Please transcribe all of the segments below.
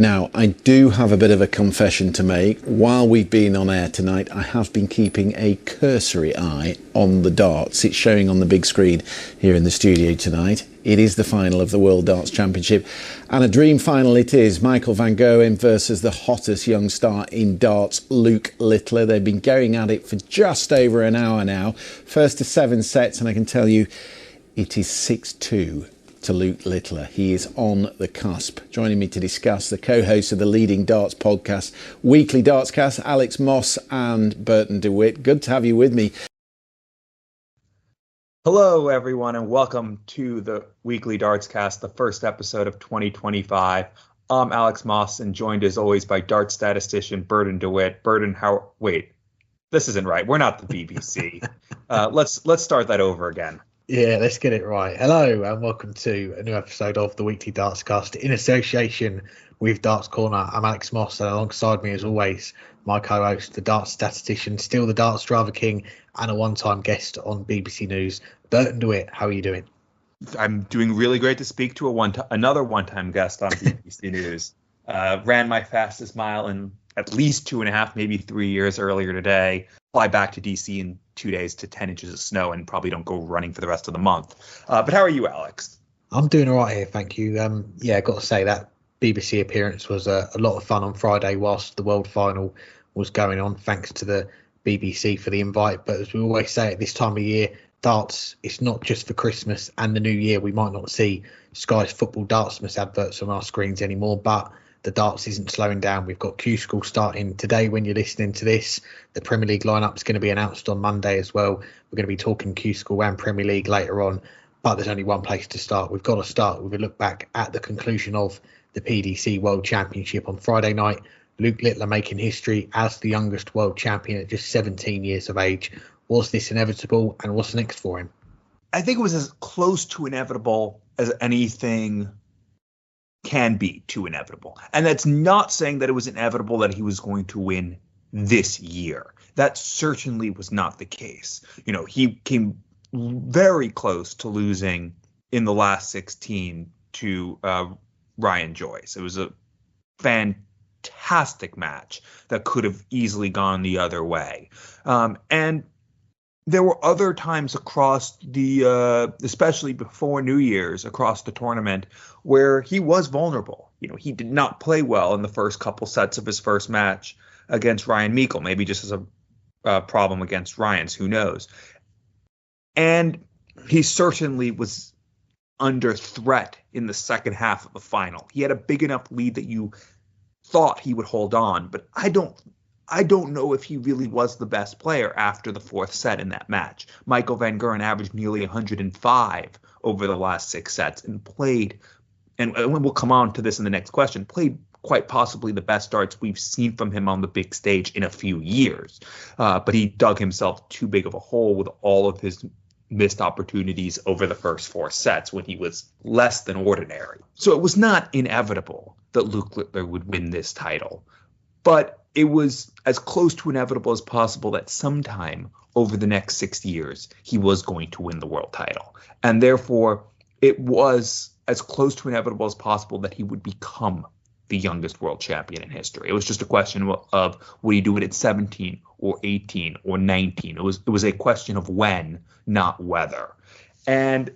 Now, I do have a bit of a confession to make. While we've been on air tonight, I have been keeping a cursory eye on the darts. It's showing on the big screen here in the studio tonight. It is the final of the World Darts Championship, and a dream final it is. Michael van Gerwen versus the hottest young star in darts, Luke Littler. They've been going at it for just over an hour now. First to 7 sets, and I can tell you it is 6-2. To Luke Littler. He is on the cusp. Joining me to discuss, the co-host of the leading darts podcast, Weekly Dartscast, Alex Moss and Burton DeWitt. Good to have you with me. Hello, everyone, and welcome to the Weekly Dartscast, the first episode of 2025. I'm Alex Moss, and joined as always by dart statistician Burton DeWitt. Burton, wait, this isn't right. We're not the BBC. Let's start that over again. Yeah, let's get it right. Hello and welcome to a new episode of the Weekly Dartscast in association with Darts Corner. I'm Alex Moss, and alongside me as always, my co-host, the darts statistician, still the darts driver king, and a one-time guest on BBC News, Burton DeWitt. How are you doing? I'm doing really great to speak to another one-time guest on BBC News. Ran my fastest mile in at least 2.5, maybe 3 years earlier today. Fly back to DC in 2 days to 10 inches of snow and probably don't go running for the rest of the month. But how are you, Alex? I'm doing all right here, thank you. Got to say that BBC appearance was a lot of fun on Friday whilst the World Final was going on. Thanks to the BBC for the invite. But as we always say at this time of year, darts, it's not just for Christmas and the New Year. We might not see Sky's Football Dartsmas adverts on our screens anymore, but the darts isn't slowing down. We've got Q School starting today when you're listening to this. The Premier League lineup is going to be announced on Monday as well. We're going to be talking Q School and Premier League later on, but there's only one place to start. We've got to start with a look back at the conclusion of the PDC World Championship on Friday night. Luke Littler making history as the youngest world champion at just 17 years of age. Was this inevitable, and what's next for him? I think it was as close to inevitable as anything can be to inevitable. And that's not saying that it was inevitable that he was going to win this year. That certainly was not the case. You know, he came very close to losing in the last 16 to Ryan Joyce. It was a fantastic match that could have easily gone the other way. And there were other times across the, especially before New Year's, across the tournament, where he was vulnerable. You know, he did not play well in the first couple sets of his first match against Ryan Meikle, maybe just as a problem against Ryan's, who knows. And he certainly was under threat in the second half of the final. He had a big enough lead that you thought he would hold on, but I don't know if he really was the best player after the fourth set in that match. Michael van Gerwen averaged nearly 105 over the last 6 sets and played, and we'll come on to this in the next question, played quite possibly the best darts we've seen from him on the big stage in a few years. But he dug himself too big of a hole with all of his missed opportunities over the first 4 sets when he was less than ordinary. So it was not inevitable that Luke Littler would win this title. But it was as close to inevitable as possible that sometime over the next 6 years, he was going to win the world title. And therefore, it was as close to inevitable as possible that he would become the youngest world champion in history. It was just a question of would he do it at 17 or 18 or 19? It was a question of when, not whether. And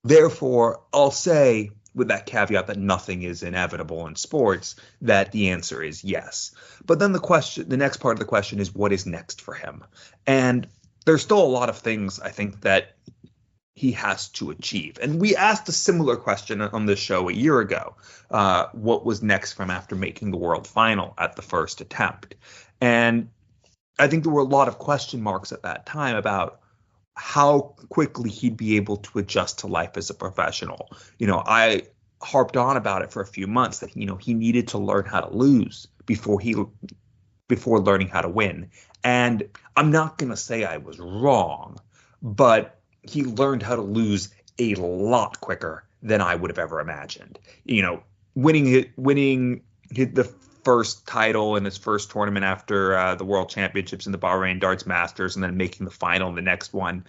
therefore, I'll say, with that caveat that nothing is inevitable in sports, that the answer is yes. But then the next part of the question is, what is next for him? And there's still a lot of things I think that he has to achieve. And we asked a similar question on this show a year ago. What was next for him after making the world final at the first attempt? And I think there were a lot of question marks at that time about how quickly he'd be able to adjust to life as a professional. You know, I harped on about it for a few months that, you know, he needed to learn how to lose before learning how to win. And I'm not going to say I was wrong, but he learned how to lose a lot quicker than I would have ever imagined. You know, winning the first title in his first tournament after the World Championships in the Bahrain Darts Masters, and then making the final in the next one,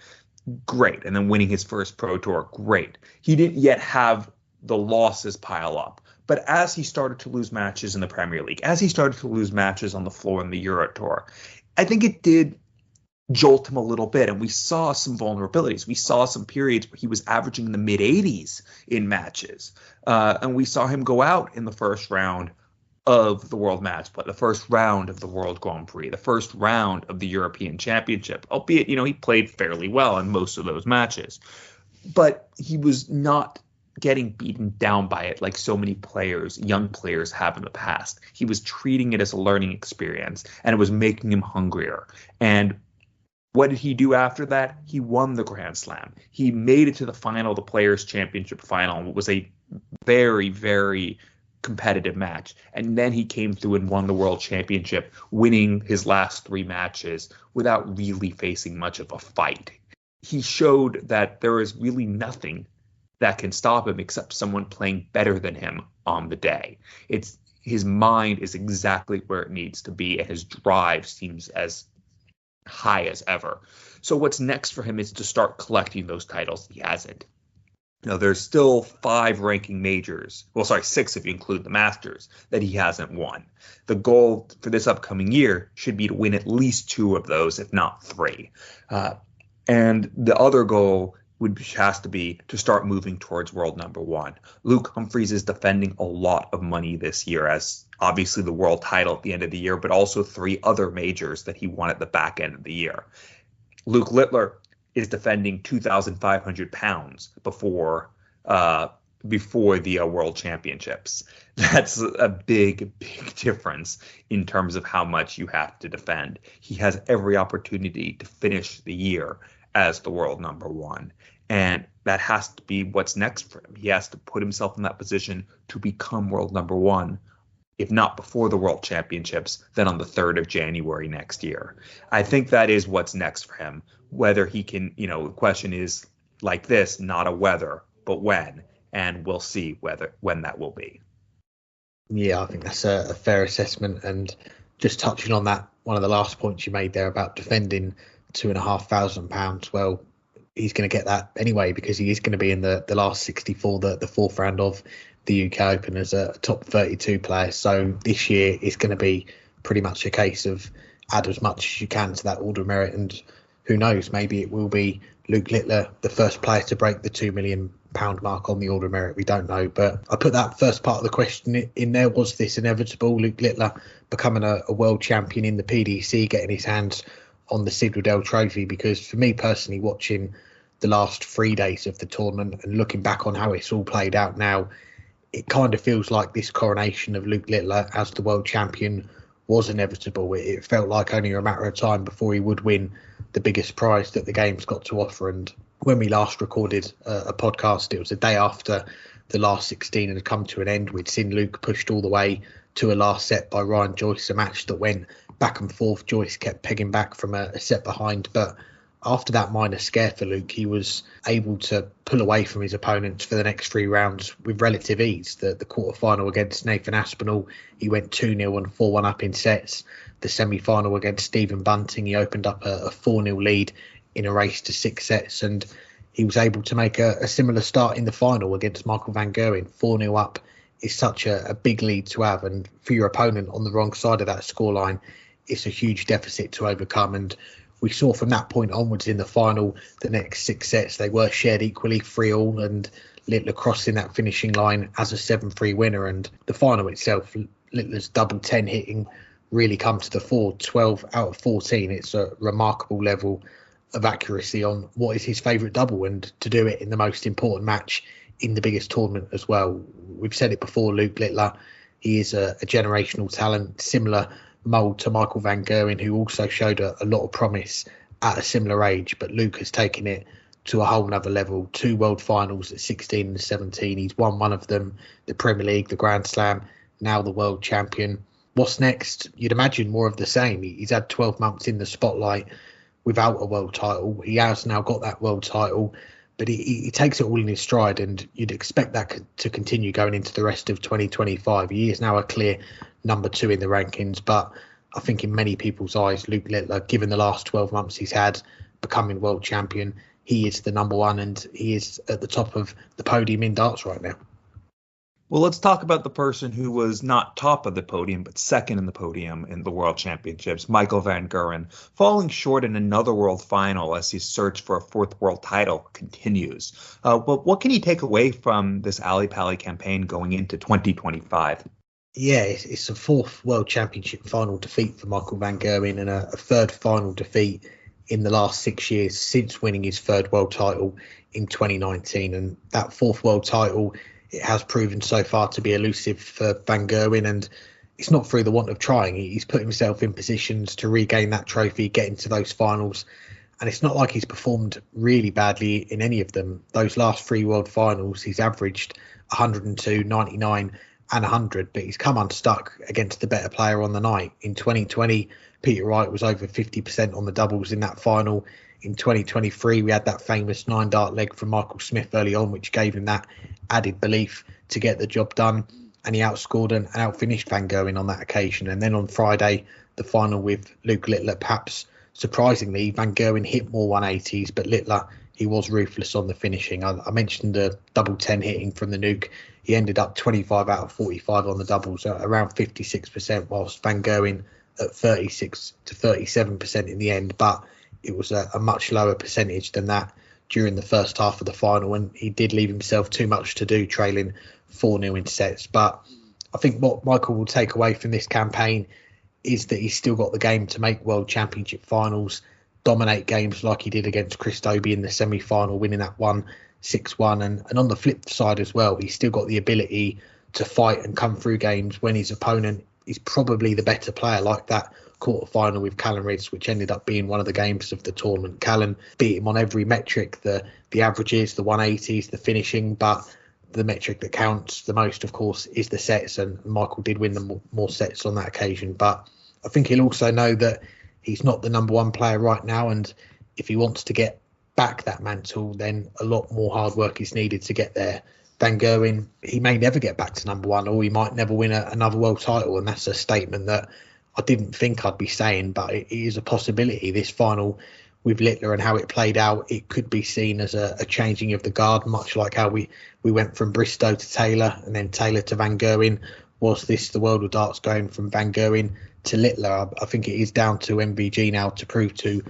great. And then winning his first Pro Tour, great. He didn't yet have the losses pile up, But as he started to lose matches in the Premier League, as he started to lose matches on the floor in the Euro Tour, I think it did jolt him a little bit, and we saw some vulnerabilities. We saw some periods where he was averaging in the mid 80s in matches, and we saw him go out in the first round of the World Match Play, the first round of the World Grand Prix, the first round of the European Championship, albeit, he played fairly well in most of those matches. But he was not getting beaten down by it like so many players, young players, have in the past. He was treating it as a learning experience, and it was making him hungrier. And what did he do after that? He won the Grand Slam. He made it to the final, the Players' Championship final. It was a very, very competitive match. And then he came through and won the World Championship, winning his last 3 matches without really facing much of a fight. He showed that there is really nothing that can stop him except someone playing better than him on the day. His mind is exactly where it needs to be, and his drive seems as high as ever. So what's next for him is to start collecting those titles. He hasn't. There's still 5 ranking majors. 6 if you include the Masters that he hasn't won. The goal for this upcoming year should be to win at least 2 of those, if not 3. And the other goal has to be to start moving towards world number 1. Luke Humphries is defending a lot of money this year, as obviously the world title at the end of the year, but also 3 other majors that he won at the back end of the year. Luke Littler is defending £2,500 before the World Championships. That's a big, big difference in terms of how much you have to defend. He has every opportunity to finish the year as the world number 1. And that has to be what's next for him. He has to put himself in that position to become world number 1, if not before the World Championships, then on the 3rd of January next year. I think that is what's next for him. Whether he can, the question is like this, not a whether, but when. And we'll see when that will be. Yeah, I think that's a fair assessment. And just touching on that, one of the last points you made there about defending £2,500, well, he's going to get that anyway, because he is going to be in the last 64, the 4th round of the UK Open as a top 32 player. So this year is going to be pretty much a case of add as much as you can to that order of merit, and who knows, maybe it will be Luke Littler, the first player to break the £2 million mark on the order of merit. We don't know, but I put that first part of the question in there. Was this inevitable? Luke Littler becoming a world champion in the PDC, getting his hands on the Sid Riddell trophy? Because for me personally, watching the last 3 days of the tournament and looking back on how it's all played out now, it kind of feels like this coronation of Luke Littler as the world champion was inevitable. It felt like only a matter of time before he would win the biggest prize that the game's got to offer. And when we last recorded a podcast, it was a day after the last 16 had come to an end. We'd seen Luke pushed all the way to a last set by Ryan Joyce, a match that went back and forth. Joyce kept pegging back from a set behind, but after that minor scare for Luke, he was able to pull away from his opponents for the next 3 rounds with relative ease. The quarterfinal against Nathan Aspinall, he went 2-0 and 4-1 up in sets. The semi-final against Stephen Bunting, he opened up a 4-0 lead in a race to 6 sets, and he was able to make a similar start in the final against Michael van Gerwen. 4-0 up is such a big lead to have, and for your opponent on the wrong side of that scoreline, it's a huge deficit to overcome. And we saw from that point onwards in the final, the next 6 sets, they were shared equally, 3-3, and Littler crossing that finishing line as a 7-3 winner. And the final itself, Littler's double 10 hitting really come to the fore, 12 out of 14. It's a remarkable level of accuracy on what is his favourite double, and to do it in the most important match in the biggest tournament as well. We've said it before, Luke Littler, he is a generational talent, similar mould to Michael van Gerwen, who also showed a lot of promise at a similar age, but Luke has taken it to a whole nother level. 2 world finals at 16 and 17. He's won one of them, the Premier League, the Grand Slam, now the world champion. What's next? You'd imagine more of the same. He's had 12 months in the spotlight without a world title. He has now got that world title, but he takes it all in his stride, and you'd expect that to continue going into the rest of 2025. He is now a clear number 2 in the rankings, but I think in many people's eyes, Luke Littler, given the last 12 months he's had becoming world champion, he is the number 1, and he is at the top of the podium in darts right now. Well, let's talk about the person who was not top of the podium, but second in the podium in the World Championships, Michael van Gerwen, falling short in another World Final as his search for a fourth world title continues. But what can you take away from this Ali Pali campaign going into 2025? Yeah, it's a fourth World Championship final defeat for Michael van Gerwen and a third final defeat in the last 6 years since winning his third world title in 2019. And that fourth world title, it has proven so far to be elusive for Van Gerwen, and it's not through the want of trying. He's put himself in positions to regain that trophy, get into those finals, and it's not like he's performed really badly in any of them. Those last three world finals, he's averaged 102, 99 and 100, but he's come unstuck against the better player on the night. In 2020, Peter Wright was over 50% on the doubles in that final. In 2023, we had that famous 9-dart leg from Michael Smith early on, which gave him that added belief to get the job done. And he outscored and outfinished Van Gerwen on that occasion. And then on Friday, the final with Luke Littler, perhaps surprisingly, Van Gerwen hit more 180s, but Littler, he was ruthless on the finishing. I mentioned the double 10 hitting from the Nuke. He ended up 25 out of 45 on the doubles, around 56%, whilst Van Gerwen at 36 to 37% in the end. But it was a much lower percentage than that during the first half of the final, and he did leave himself too much to do, trailing 4-0 in sets. But I think what Michael will take away from this campaign is that he's still got the game to make World Championship finals, dominate games like he did against Chris Dobey in the semi-final, winning that 6-1. And on the flip side as well, he's still got the ability to fight and come through games when his opponent is probably the better player, like that quarter-final with Callan Ritz, which ended up being one of the games of the tournament. Callan beat him on every metric, the averages, the 180s, the finishing, but the metric that counts the most, of course, is the sets, and Michael did win the more sets on that occasion. But I think he'll also know that he's not the number one player right now, and if he wants to get back that mantle, then a lot more hard work is needed to get there. Van Gerwen, he may never get back to number one, or he might never win another world title, and that's a statement that I didn't think I'd be saying, but it is a possibility. This final with Littler and how it played out, it could be seen as a changing of the guard, much like how we went from Bristow to Taylor and then Taylor to Van Gerwen. Was this the world of darts going from Van Gerwen to Littler? I think it is down to MVG now to prove to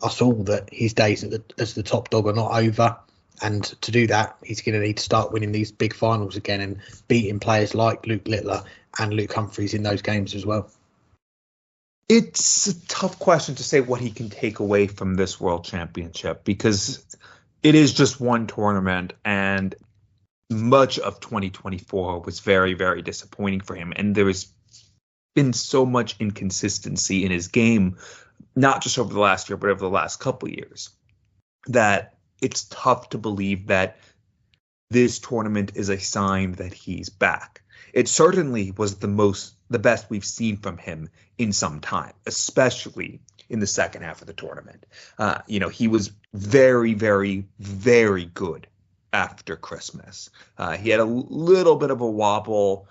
us all that his days as the top dog are not over. And to do that, he's going to need to start winning these big finals again and beating players like Luke Littler and Luke Humphries in those games as well. It's a tough question to say what he can take away from this World Championship, because it is just one tournament, and much of 2024 was very, very disappointing for him. And there has been so much inconsistency in his game, not just over the last year, but over the last couple of years, that it's tough to believe that this tournament is a sign that he's back. It certainly was the best we've seen from him in some time, especially in the second half of the tournament. He was very, very, very good after Christmas. He had a little bit of a wobble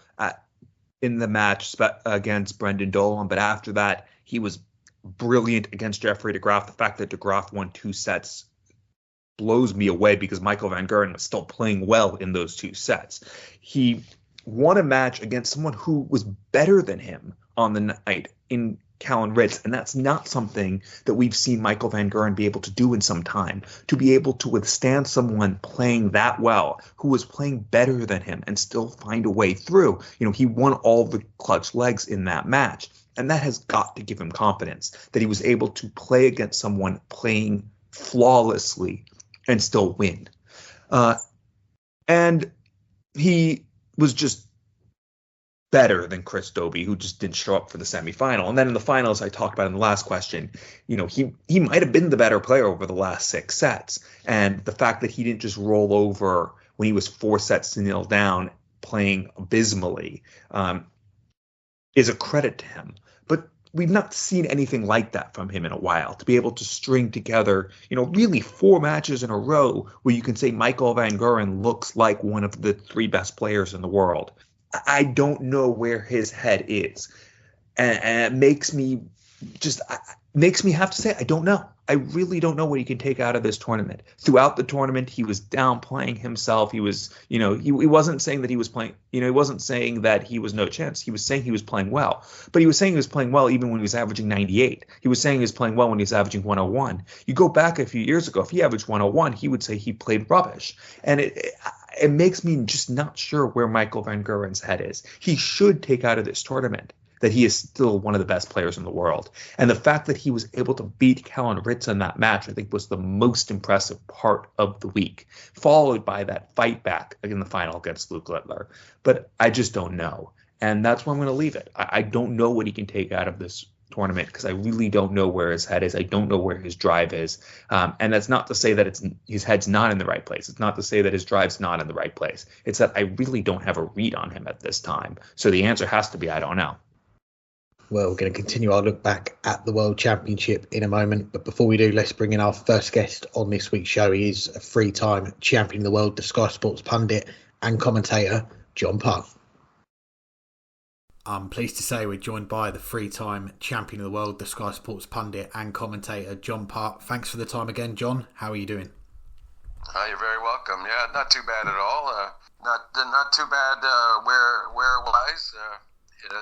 in the match against Brendan Dolan, but after that, he was brilliant against Jeffrey de Graaf. The fact that de Graaf won 2 sets blows me away, because Michael van Gerwen was still playing well in those 2 sets. He won a match against someone who was better than him on the night in Callan Ritz, and that's not something that we've seen Michael van Gerwen be able to do in some time, to be able to withstand someone playing that well, who was playing better than him, and still find a way through. He won all the clutch legs in that match, and that has got to give him confidence that he was able to play against someone playing flawlessly and still win. And he was just better than Chris Dobey, who just didn't show up for the semifinal. And then in the finals, I talked about in the last question, he might have been the better player over the last 6 sets. And the fact that he didn't just roll over when he was 4 sets to 0 down, playing abysmally, is a credit to him. But we've not seen anything like that from him in a while, to be able to string together, really 4 matches in a row where you can say Michael van Gerwen looks like one of the 3 best players in the world. I don't know where his head is. And it makes me have to say, I don't know. I really don't know what he can take out of this tournament. Throughout the tournament, he was downplaying himself. He was, he wasn't saying that he was playing, he wasn't saying that he was no chance. He was saying he was playing well. But he was saying he was playing well even when he was averaging 98. He was saying he was playing well when he was averaging 101. You go back a few years ago, if he averaged 101, he would say he played rubbish. And it makes me just not sure where Michael van Gerwen's head is. He should take out of this tournament that he is still one of the best players in the world. And the fact that he was able to beat Callan Ritz in that match, I think, was the most impressive part of the week, followed by that fight back in the final against Luke Littler. But I just don't know. And that's where I'm going to leave it. I don't know what he can take out of this tournament because I really don't know where his head is. I don't know where his drive is. And that's not to say that his head's not in the right place. It's not to say that his drive's not in the right place. It's that I really don't have a read on him at this time. So the answer has to be, I don't know. Well, we're going to continue our look back at the World Championship in a moment. But before we do, let's bring in our first guest on this week's show. He is a three-time champion of the world, the Sky Sports pundit and commentator, John Park. I'm pleased to say we're joined by the three-time champion of the world, the Sky Sports pundit and commentator, John Park. Thanks for the time again, John. How are you doing? You're very welcome. Yeah, not too bad at all. Not too bad wear-wise.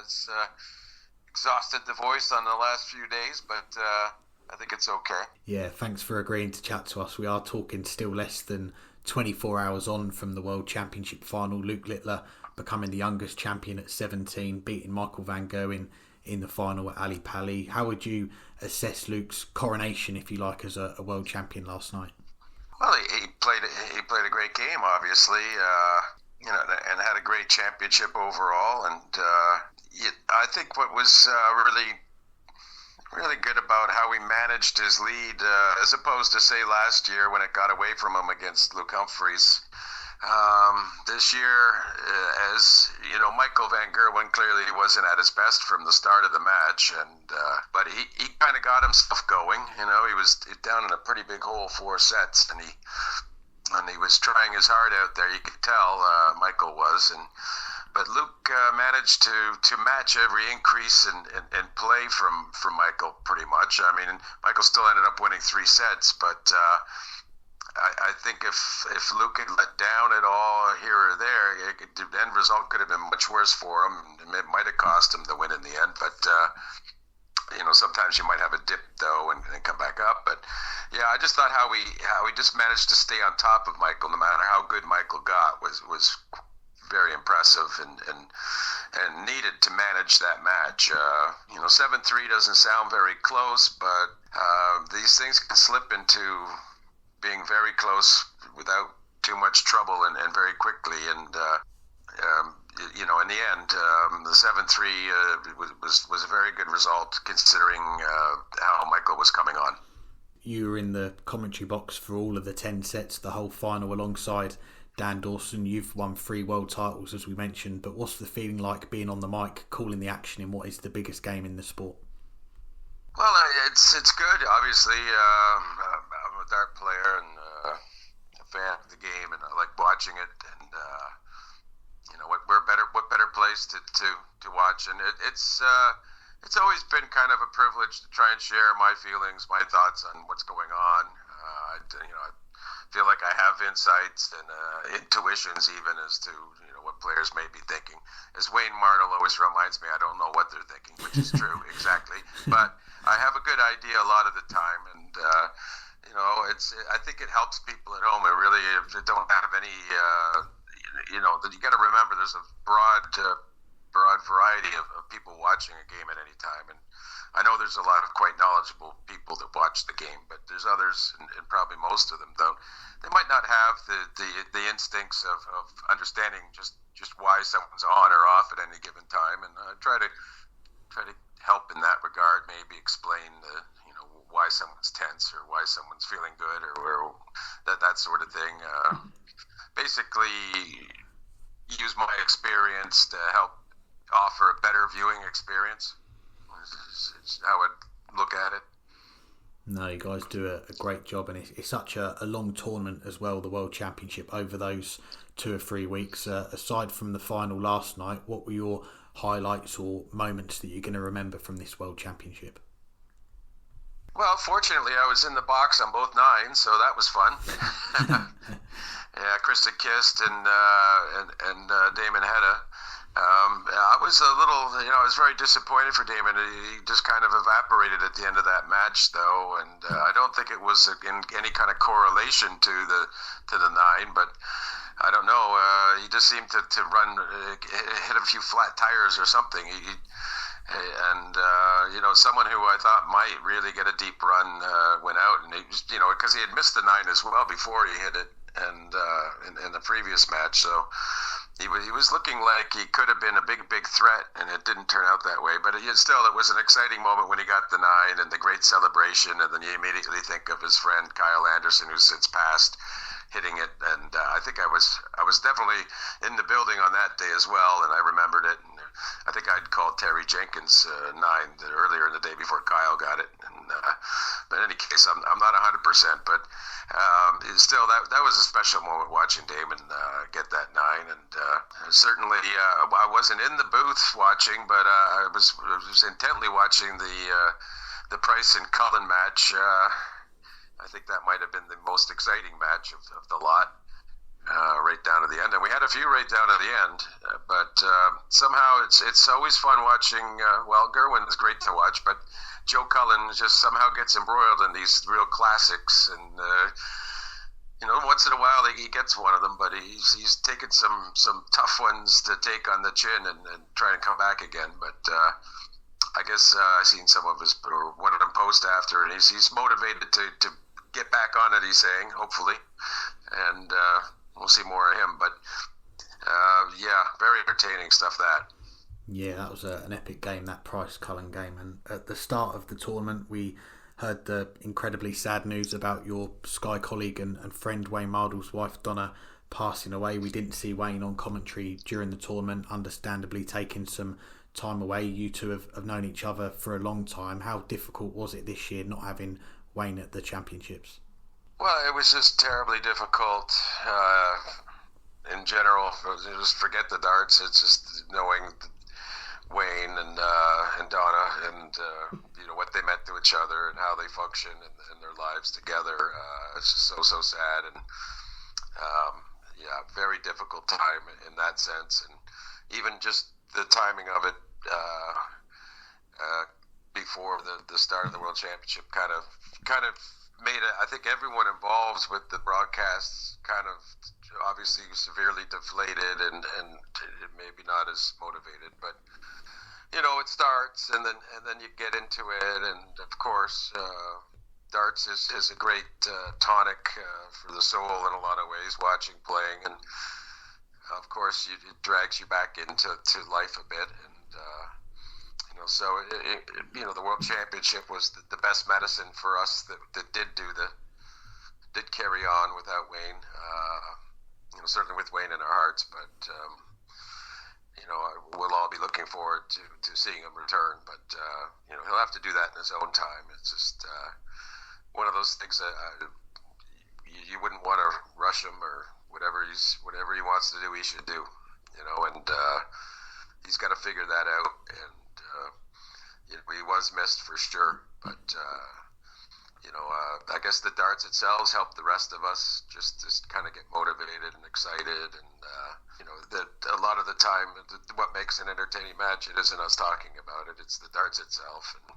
It's exhausted the voice on the last few days, but I think it's okay. Yeah, thanks for agreeing to chat to us. We are talking still less than 24 hours on from the World Championship final. Luke Littler becoming the youngest champion at 17, beating Michael van Gerwen in the final at Ali Pali. How would you assess Luke's coronation, if you like, as a world champion last night? Well, he played a great game, obviously, and had a great championship overall. And I think what was really good about how he managed his lead, as opposed to, say, last year when it got away from him against Luke Humphreys. This year, as you know, Michael van Gerwen clearly wasn't at his best from the start of the match, but he kind of got himself going. He was down in a pretty big hole, 4 sets, and he was trying his heart out there. You could tell Michael was, but Luke managed to match every increase in play from Michael pretty much. I mean, Michael still ended up winning 3 sets, but I think if Luke had let down at all here or there, the end result could have been much worse for him. It might have cost him the win in the end, but sometimes you might have a dip though and come back up. But yeah, I just thought how he just managed to stay on top of Michael, no matter how good Michael got, was very impressive and needed to manage that match. 7-3 doesn't sound very close, but these things can slip into being very close without too much trouble and very quickly. And in the end, the 7-3 was a very good result considering how Michael was coming on. You were in the commentary box for all of the 10 sets, the whole final, alongside Dan Dawson. You've won 3 world titles, as we mentioned, but what's the feeling like being on the mic, calling the action in what is the biggest game in the sport? Well, it's good. Obviously, I'm a dart player and a fan of the game, and I like watching it. And what better place to watch? And it's always been kind of a privilege to try and share my feelings, my thoughts on what's going on. I feel like I have insights and intuitions even as to what players may be thinking. As Wayne Martel always reminds me, I don't know what they're thinking, which is true exactly. But I have a good idea a lot of the time, and I think it helps people at home. It really, if they don't have any, you got to remember there's a broad variety of people watching a game at any time, and I know there's a lot of quite knowledgeable people that watch the game, but there's others, and probably most of them don't. They might not have the instincts of understanding just why someone's on or off at any given time, and I try to help in that regard. Maybe explain why someone's tense or why someone's feeling good or that sort of thing. Basically, use my experience to help offer a better viewing experience. Is how I'd look at it. No, you guys do a great job, and it's such a long tournament as well, the World Championship, over those 2 or 3 weeks. Aside from the final last night, what were your highlights or moments that you're going to remember from this World Championship? Well, fortunately, I was in the box on both nines, so that was fun. Yeah, Krista Kist and Damon Hedda. I was a little, I was very disappointed for Damon. He just kind of evaporated at the end of that match, though, and I don't think it was in any kind of correlation to the nine, but I don't know. He just seemed to run, hit a few flat tires or something. Someone who I thought might really get a deep run went out, and he was, because he had missed the nine as well before he hit it, and in the previous match, so he was looking like he could have been a big threat, and it didn't turn out that way. But it was an exciting moment when he got the nine and the great celebration, and then you immediately think of his friend Kyle Anderson, who's since passed, hitting it, and I think I was definitely in the building on that day as well, and I remembered it. And I think I'd called Terry Jenkins nine earlier in the day before Kyle got it. And but in any case, I'm not 100%, but still that was a special moment watching Damon get that nine, and certainly I wasn't in the booth watching, but I was intently watching the Price and Cullen match. I think that might have been the most exciting match of the lot. Right down to the end, and we had a few right down to the end, but somehow it's always fun watching. Gerwen is great to watch, but Joe Cullen just somehow gets embroiled in these real classics, and once in a while he gets one of them, but he's taken some tough ones to take on the chin and try and come back again. But I guess I've seen some of his, or one of them post after, and he's motivated to get back on it. He's saying, hopefully, and. We'll see more of him, but very entertaining stuff. Yeah, that was an epic game, that Price-Cullen game. And at the start of the tournament, we heard the incredibly sad news about your Sky colleague and friend Wayne Mardle's wife Donna passing away. We didn't see Wayne on commentary during the tournament, understandably taking some time away. You two have known each other for a long time. How difficult was it this year not having Wayne at the championships? Well, it was just terribly difficult in general. Just forget the darts. It's just knowing Wayne and Donna and what they meant to each other and how they function and their lives together. It's just so sad, and very difficult time in that sense. And even just the timing of it before the start of the World Championship kind of made it. I think everyone involved with the broadcasts kind of obviously severely deflated and maybe not as motivated, but it starts and then you get into it, and of course darts is a great tonic for the soul in a lot of ways, watching, playing, and of course it drags you back into life a bit, and so the World Championship was the best medicine for us that did carry on without Wayne. Certainly with Wayne in our hearts, but we'll all be looking forward to seeing him return. But he'll have to do that in his own time. It's just one of those things that you wouldn't want to rush him, or whatever he wants to do, he should do. And he's got to figure that out. And he was missed for sure, but I guess the darts itself helped the rest of us just kind of get motivated and excited, and that a lot of the time what makes an entertaining match, it isn't us talking about it, it's the darts itself, and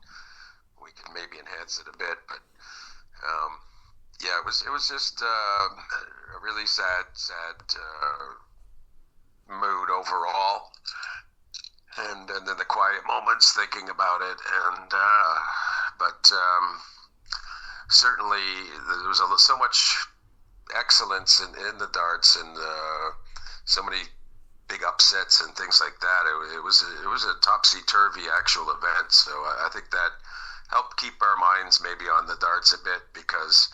we can maybe enhance it a bit, but it was just a really sad mood overall. And then the quiet moments thinking about it, and but certainly there was so much excellence in the darts, and so many big upsets and things like that. It was a topsy-turvy actual event, so I think that helped keep our minds maybe on the darts a bit, because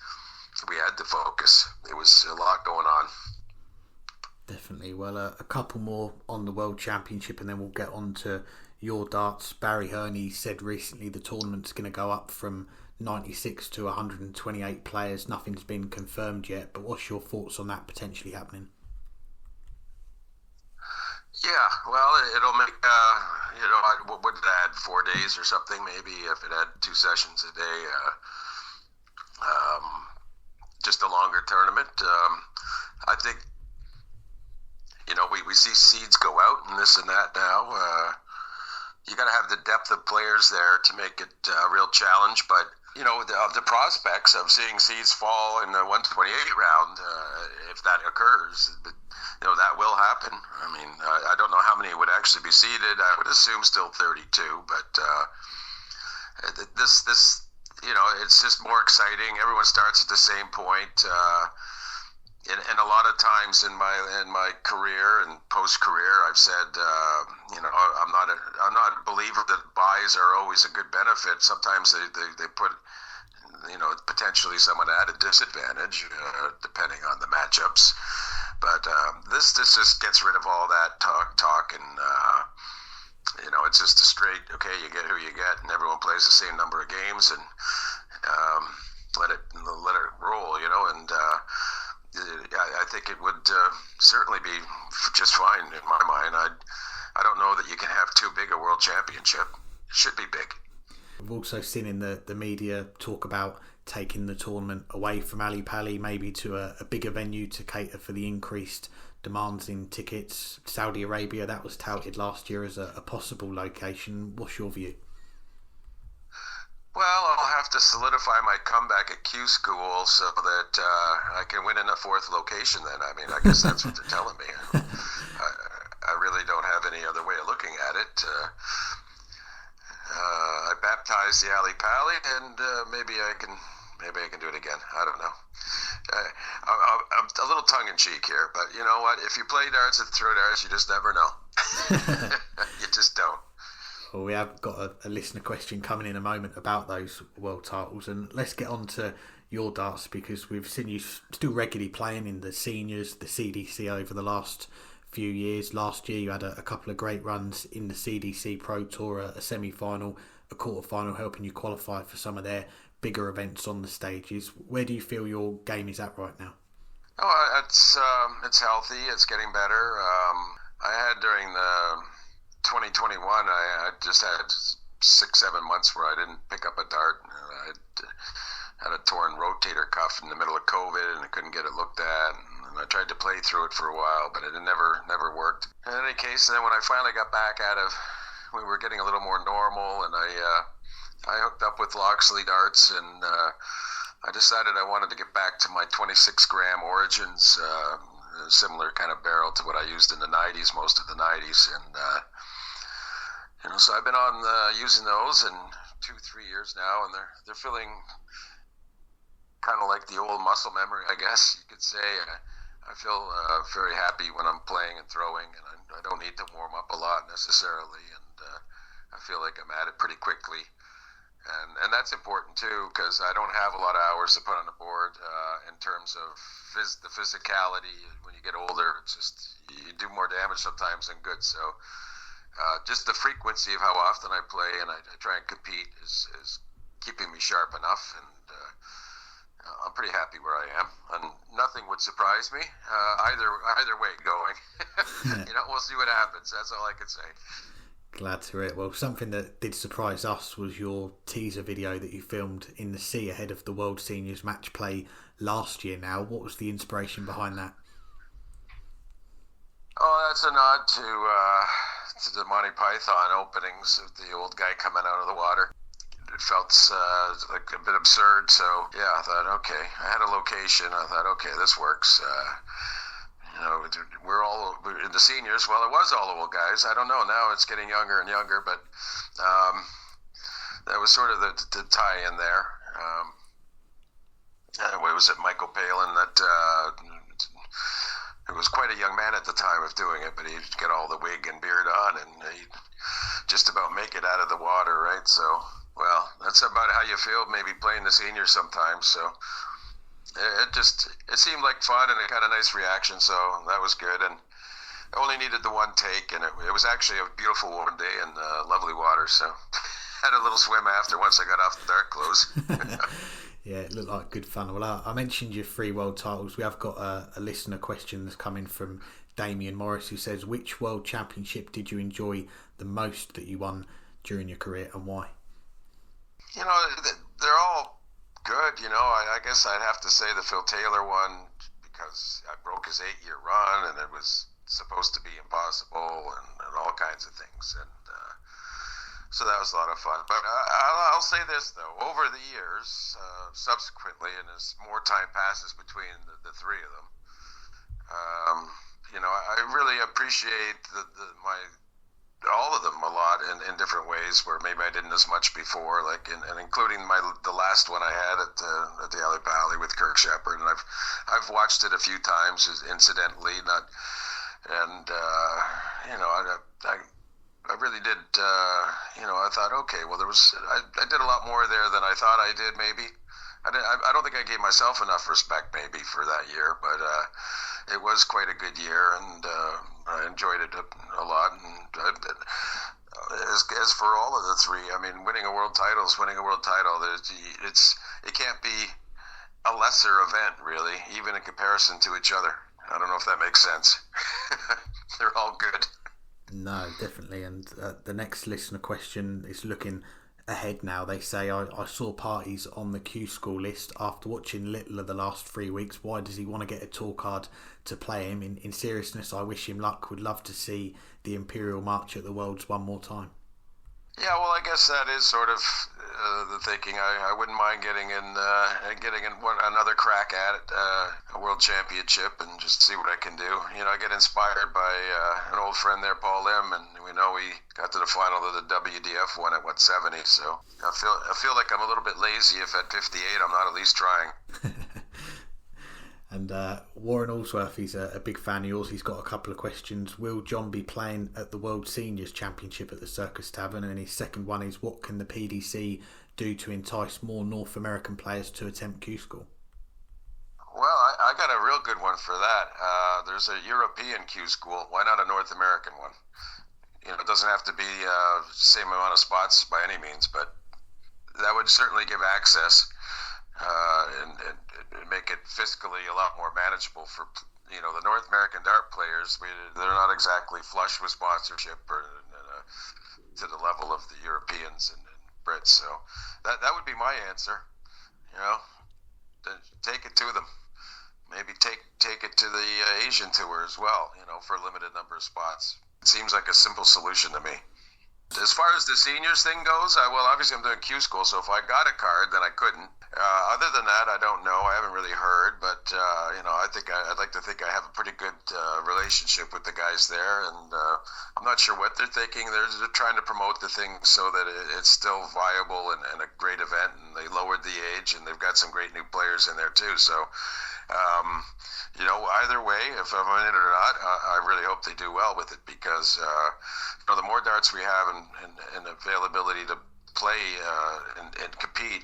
we had to focus. It was a lot going on. Definitely. Well, a couple more on the World Championship, and then we'll get on to your darts. Barry Herney said recently the tournament's going to go up from 96 to 128 players. Nothing's been confirmed yet, but what's your thoughts on that potentially happening? Yeah, well, it'll make, what would it add? had 4 days or something, maybe if it had 2 sessions a day, just a longer tournament. I think, we see seeds go out and this and that now. You got to have the depth of players there to make it a real challenge. But, the prospects of seeing seeds fall in the 128 round, if that occurs, that will happen. I mean, I don't know how many would actually be seeded. I would assume still 32, but this it's just more exciting. Everyone starts at the same point. And a lot of times in my career and post-career, I've said, I'm not a believer that buys are always a good benefit. Sometimes they put, potentially someone at a disadvantage, depending on the matchups. But this just gets rid of all that talk and, it's just a straight, okay, you get who you get, and everyone plays the same number of games, and let it roll, and I think it would certainly be just fine in my mind. I don't know that you can have too big a world championship. It should be big. We've also seen in the media talk about taking the tournament away from Ali Pali, maybe to a bigger venue to cater for the increased demands in tickets. Saudi Arabia, that was touted last year as a possible location. What's your view? Well, I'll have to solidify my comeback at Q School so that I can win in a 4th location then. I mean, I guess that's what they're telling me. I really don't have any other way of looking at it. I baptized the Ali Pali, and maybe I can do it again. I don't know. I'm a little tongue-in-cheek here, but you know what? If you play darts and throw darts, you just never know. You just don't. Well, we have got a listener question coming in a moment about those world titles, and let's get on to your darts, because we've seen you still regularly playing in the seniors, the CDC, over the last few years. Last year you had a couple of great runs in the CDC Pro Tour, a semi-final, a quarter-final, helping you qualify for some of their bigger events on the stages. Where do you feel your game is at right now? Oh, it's healthy. It's getting better. I had during the 2021, I just had 6-7 months where I didn't pick up a dart. I had a torn rotator cuff in the middle of COVID, and I couldn't get it looked at. And I tried to play through it for a while, but it never worked. In any case, then when I finally got back we were getting a little more normal, and I hooked up with Loxley Darts, and I decided I wanted to get back to my 26-gram Origins, similar kind of barrel to what I used in the 90s, most of the 90s, and so I've been on using those in 2-3 years now, and they're feeling kind of like the old muscle memory, I guess you could say. I feel very happy when I'm playing and throwing, and I don't need to warm up a lot necessarily, and I feel like I'm at it pretty quickly. And that's important too, because I don't have a lot of hours to put on the board in terms of the physicality. When you get older, it's just you do more damage sometimes than good. So just the frequency of how often I play and I try and compete is keeping me sharp enough, and I'm pretty happy where I am. And nothing would surprise me either way going. We'll see what happens. That's all I can say. Glad to hear it. Well, something that did surprise us was your teaser video that you filmed in the sea ahead of the World Seniors match play last year now. What was the inspiration behind that? Oh, that's a nod to the Monty Python openings of the old guy coming out of the water. It felt like a bit absurd, so yeah, I thought, okay. I had a location. I thought, okay, this works. We're in the seniors. Well, it was all the old guys. I don't know. Now it's getting younger and younger, but that was sort of the tie in there. Anyway, was it Michael Palin that who was quite a young man at the time of doing it, but he'd get all the wig and beard on, and he'd just about make it out of the water, right? So, well, that's about how you feel maybe playing the seniors sometimes, so... It seemed like fun, and it got a nice reaction, so that was good. And I only needed the one take, and it was actually a beautiful warm day and lovely water, so had a little swim after once I got off the dark clothes. Yeah, it looked like good fun. Well, I mentioned your 3 world titles. We have got a listener question that's coming from Damien Morris, who says, which world championship did you enjoy the most that you won during your career, and why? You know, they're all good. You know, I guess I'd have to say the Phil Taylor one, because I broke his 8-year run and it was supposed to be impossible and all kinds of things. And so that was a lot of fun. But I'll say this, though. Over the years, subsequently, and as more time passes between the three of them, you know, I really appreciate all of them a lot in different ways where maybe I didn't as much before, like and including the last one I had at the Alley Pally with Kirk Shepard, and I've watched it a few times incidentally, and you know, I really did, you know, I thought, okay, well, I did a lot more there than I thought I did, maybe. I don't think I gave myself enough respect maybe for that year, but it was quite a good year, and I enjoyed it a lot. And as for all of the three, I mean, winning a world title is winning a world title. It can't be a lesser event, really, even in comparison to each other. I don't know if that makes sense. They're all good. No, definitely. And the next listener question is looking ahead now. They say, I saw Parties on the Q School list. After watching little of the last 3 weeks, why does he want to get a tour card to play him? In seriousness, I wish him luck. Would love to see the Imperial March at the Worlds one more time. Yeah, well, I guess that is sort of the thinking. I wouldn't mind getting in another crack at it, a world championship, and just see what I can do. You know, I get inspired by an old friend there, Paul Lim, and we know he got to the final of the WDF one at 70. So I feel like I'm a little bit lazy if at 58 I'm not at least trying. And Warren Allsworth, he's a big fan of yours. He's got a couple of questions. Will John be playing at the World Seniors Championship at the Circus Tavern? And his second one is, what can the PDC do to entice more North American players to attempt Q School? Well, I got a real good one for that. There's a European Q School. Why not a North American one? You know, it doesn't have to be the same amount of spots by any means, but that would certainly give access and make it fiscally a lot more manageable for, you know, the North American dart players. They're not exactly flush with sponsorship or to the level of the Europeans and Brits. So that would be my answer. You know, take it to them. Maybe take it to the Asian tour as well, you know, for a limited number of spots. It seems like a simple solution to me. As far as the seniors thing goes, well, obviously I'm doing Q School, so if I got a card, then I couldn't. Other than that, I don't know. I haven't really heard, but you know, I'd like to think I have a pretty good relationship with the guys there, and I'm not sure what they're thinking. They're trying to promote the thing so that it's still viable and a great event, and they lowered the age, and they've got some great new players in there too. So, you know, either way, if I'm in it or not, I really hope they do well with it, because you know, the more darts we have and availability to play and compete,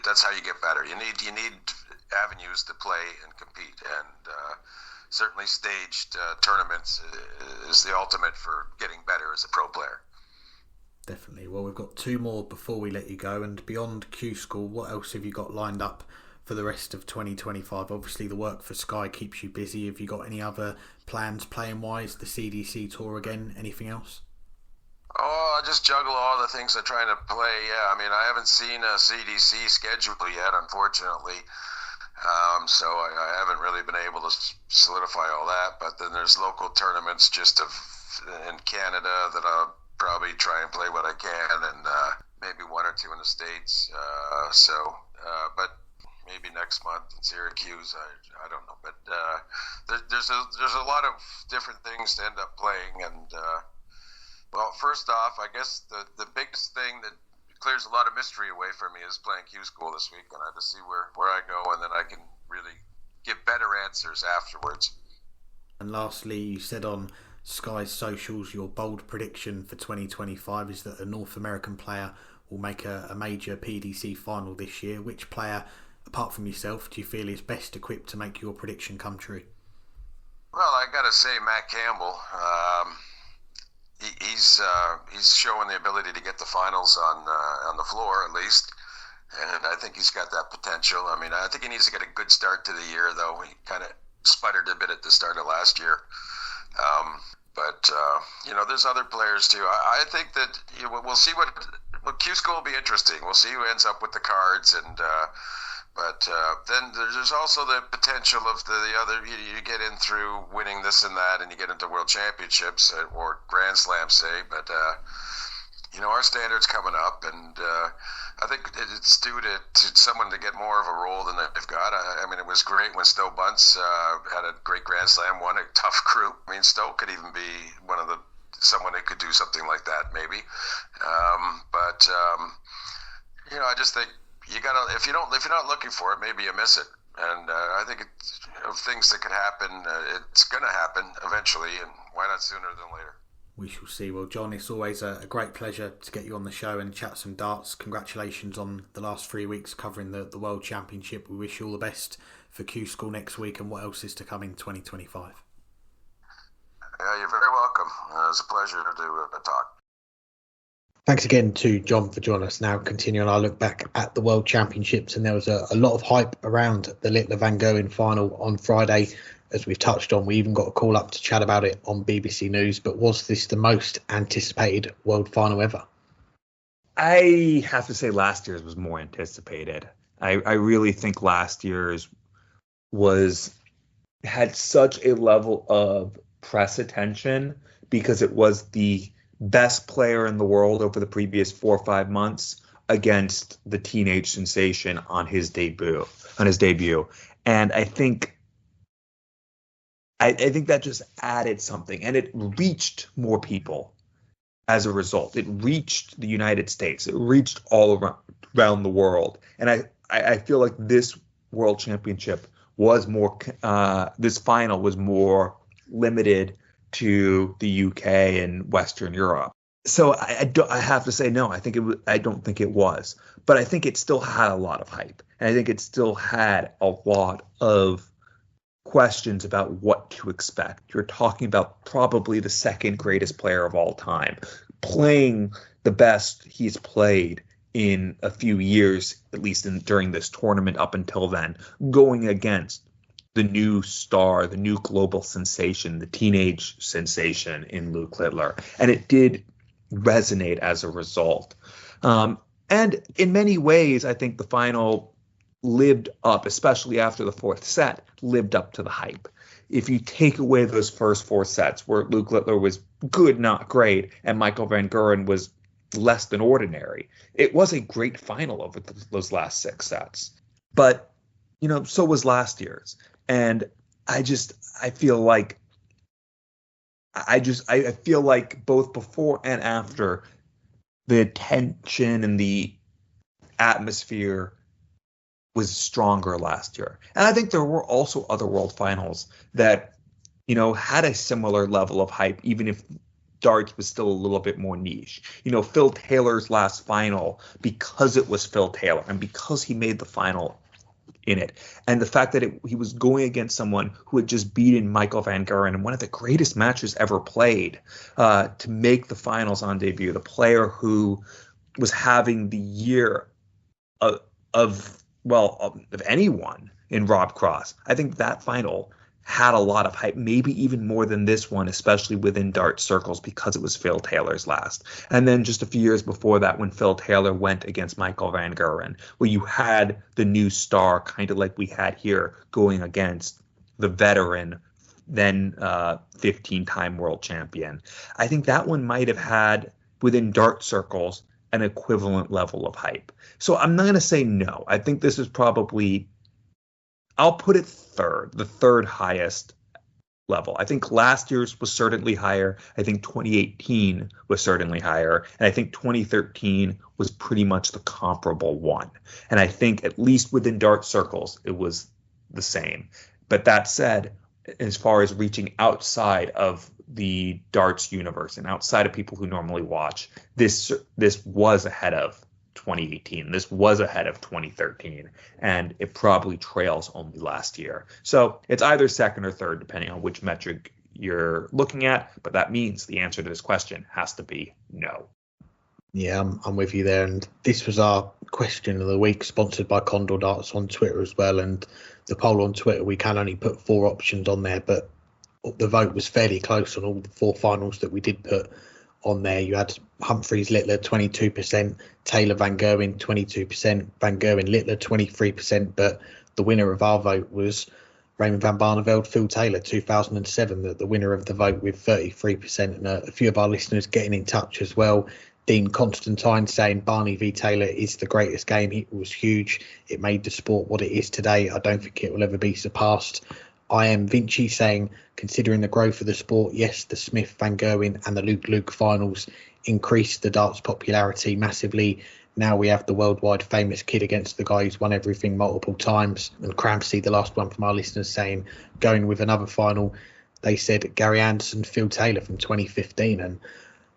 that's how you get better. You need avenues to play and compete, and certainly staged tournaments is the ultimate for getting better as a pro player. Definitely. Well, we've got 2 more before we let you go, and beyond Q School, what else have you got lined up for the rest of 2025? Obviously the work for Sky keeps you busy. Have you got any other plans playing wise? The CDC tour again? Anything else? Oh, I just juggle all the things I'm trying to play. Yeah, I mean, I haven't seen a CDC schedule yet, unfortunately. So I haven't really been able to solidify all that. But then there's local tournaments in Canada that I'll probably try and play what I can, and maybe 1 or 2 in the States. But maybe next month in Syracuse, I don't know. But there's a lot of different things to end up playing, and well, first off, I guess the biggest thing that clears a lot of mystery away from me is playing Q School this week, and I have to see where I go, and then I can really give better answers afterwards. And lastly, you said on Sky's socials your bold prediction for 2025 is that a North American player will make a major PDC final this year. Which player, apart from yourself, do you feel is best equipped to make your prediction come true? Well, I got to say Matt Campbell. He's showing the ability to get the finals on the floor at least, and I think he's got that potential. I mean, I think he needs to get a good start to the year, though. He kind of sputtered a bit at the start of last year. But there's other players too. I think that we'll see what Q School will be interesting. We'll see who ends up with the cards, and but then there's also the potential of the other. You get in through winning this and that, and you get into World Championships or Grand Slam, say. But our standard's coming up, and I think it's due to someone to get more of a role than they've got. I mean, it was great when Stowe Bunce had a great Grand Slam, won a tough group. I mean, Stowe could even be someone that could do something like that, maybe. I just think you gotta, if you're not looking for it, maybe you miss it. And I think of things that could happen, it's going to happen eventually, and why not sooner than later? We shall see. Well, John, it's always a great pleasure to get you on the show and chat some darts. Congratulations on the last 3 weeks covering the World Championship. We wish you all the best for Q School next week and what else is to come in 2025. Yeah, you're very welcome. It's a pleasure to talk. Thanks again to John for joining us. Now continuing our look back at the World Championships, and there was a lot of hype around the Littler Van Gerwen final on Friday. As we've touched on, we even got a call up to chat about it on BBC News. But was this the most anticipated world final ever? I have to say last year's was more anticipated. I really think last year's had such a level of press attention because it was the best player in the world over the previous 4 or 5 months against the teenage sensation on his debut. And I think that just added something, and it reached more people as a result. It reached the United States. It reached all around the world. And I feel like this World Championship was more, this final was more limited to the UK and Western Europe. So I have to say no. I don't think it was, but I think it still had a lot of hype, and I think it still had a lot of questions about what to expect. You're talking about probably the second greatest player of all time, playing the best he's played in a few years, at least during this tournament up until then, going against the new star, the new global sensation, the teenage sensation in Luke Littler. And it did resonate as a result. And in many ways, I think the final lived up, especially after the fourth set, lived up to the hype. If you take away those first 4 sets where Luke Littler was good, not great, and Michael van Gerwen was less than ordinary, it was a great final over those last 6 sets. But, so was last year's. And I feel like both before and after, the attention and the atmosphere was stronger last year. And I think there were also other world finals that, had a similar level of hype, even if darts was still a little bit more niche. Phil Taylor's last final, because it was Phil Taylor and because he made the final in it, and the fact that he was going against someone who had just beaten Michael van Gerwen in one of the greatest matches ever played to make the finals on debut, the player who was having the year of anyone in Rob Cross. I think that final had a lot of hype, maybe even more than this one, especially within dart circles, because it was Phil Taylor's last. And then just a few years before that, when Phil Taylor went against Michael van Gerwen, where you had the new star, kind of like we had here, going against the veteran, then 15-time world champion. I think that one might have had, within dart circles, an equivalent level of hype. So I'm not going to say no. I think this is probably, I'll put it the third highest level. I think last year's was certainly higher. I think 2018 was certainly higher. And I think 2013 was pretty much the comparable one. And I think at least within dart circles, it was the same. But that said, as far as reaching outside of the darts universe and outside of people who normally watch, this was ahead of 2018. This was ahead of 2013, and it probably trails only last year. So it's either second or third, depending on which metric you're looking at. But that means the answer to this question has to be no. Yeah, I'm with you there. And this was our question of the week, sponsored by Condor Darts on Twitter as well. And the poll on Twitter, we can only put 4 options on there, but the vote was fairly close on all the 4 finals that we did put on there. You had Humphreys Littler 22%, Taylor Van Gerwen 22%, Van Gerwen Littler 23%, but the winner of our vote was Raymond van Barneveld Phil Taylor 2007, the winner of the vote with 33%, and a few of our listeners getting in touch as well. Dean Constantine saying Barney v Taylor is the greatest game. It was huge. It made the sport what it is today. I don't think it will ever be surpassed. I am Vinci saying, considering the growth of the sport, yes, the Smith, Van Gerwen and the Luke finals increased the darts popularity massively. Now we have the worldwide famous kid against the guy who's won everything multiple times. And Crampsey, the last one from our listeners, saying, going with another final, they said Gary Anderson, Phil Taylor from 2015. And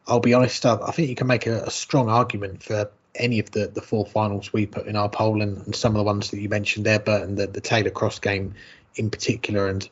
I'll be honest, I think you can make a strong argument for any of the 4 finals we put in our poll, and some of the ones that you mentioned there, Burton, the Taylor Cross game in particular, and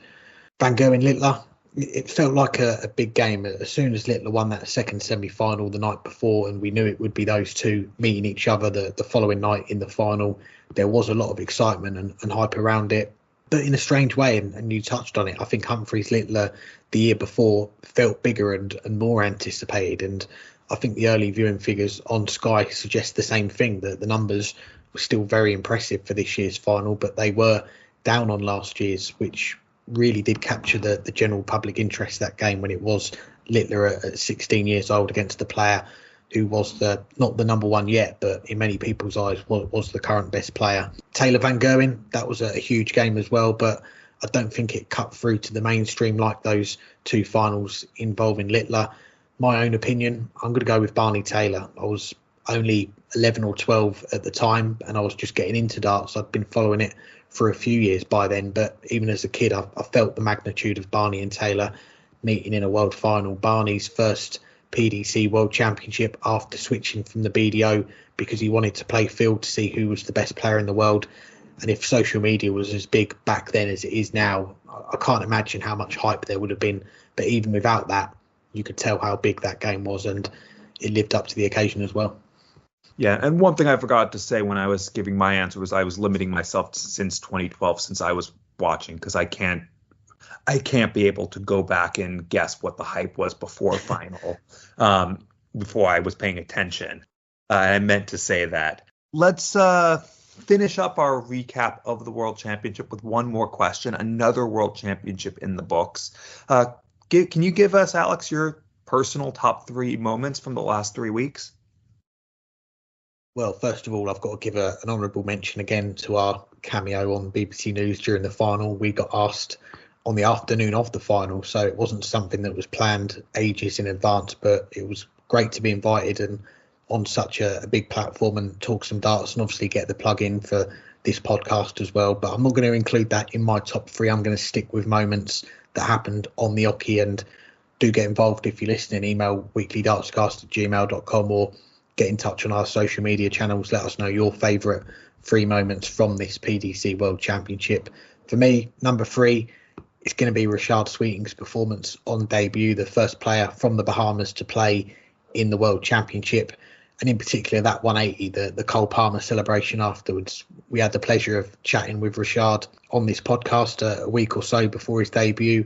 Van Gerwen Littler. It felt like a big game as soon as Littler won that second semi-final the night before, and we knew it would be those two meeting each other the following night in the final. There was a lot of excitement and hype around it, but in a strange way, and you touched on it, I think Humphreys Littler the year before felt bigger and more anticipated, and I think the early viewing figures on Sky suggest the same thing, that the numbers were still very impressive for this year's final, but they were down on last year's, which really did capture the general public interest, that game, when it was Littler at 16 years old against the player who was not the number one yet, but in many people's eyes was the current best player. Taylor Van Gerwen, that was a huge game as well, but I don't think it cut through to the mainstream like those 2 finals involving Littler. My own opinion, I'm going to go with Barney Taylor. I was only 11 or 12 at the time, and I was just getting into darts. I'd been following it for a few years by then, but even as a kid, I felt the magnitude of Barney and Taylor meeting in a world final. Barney's first PDC World Championship after switching from the BDO because he wanted to play field to see who was the best player in the world. And if social media was as big back then as it is now, I can't imagine how much hype there would have been. But even without that, you could tell how big that game was, and it lived up to the occasion as well. Yeah, and one thing I forgot to say when I was giving my answer was I was limiting myself since 2012, since I was watching, because I can't be able to go back and guess what the hype was before final, before I was paying attention. I meant to say that. Let's finish up our recap of the World Championship with one more question, another World Championship in the books. Can you give us, Alex, your personal top 3 moments from the last 3 weeks? Well, first of all, I've got to give an honourable mention again to our cameo on BBC News during the final. We got asked on the afternoon of the final, so it wasn't something that was planned ages in advance, but it was great to be invited and on such a big platform and talk some darts, and obviously get the plug in for this podcast as well. But I'm not going to include that in my top 3. I'm going to stick with moments that happened on the Oki, and do get involved if you're listening. Email weeklydartscast@gmail.com or get in touch on our social media channels. Let us know your favourite 3 moments from this PDC World Championship. For me, number 3, it's going to be Rashad Sweeting's performance on debut, the first player from the Bahamas to play in the World Championship, and in particular that 180, the Cole Palmer celebration afterwards. We had the pleasure of chatting with Rashad on this podcast a week or so before his debut,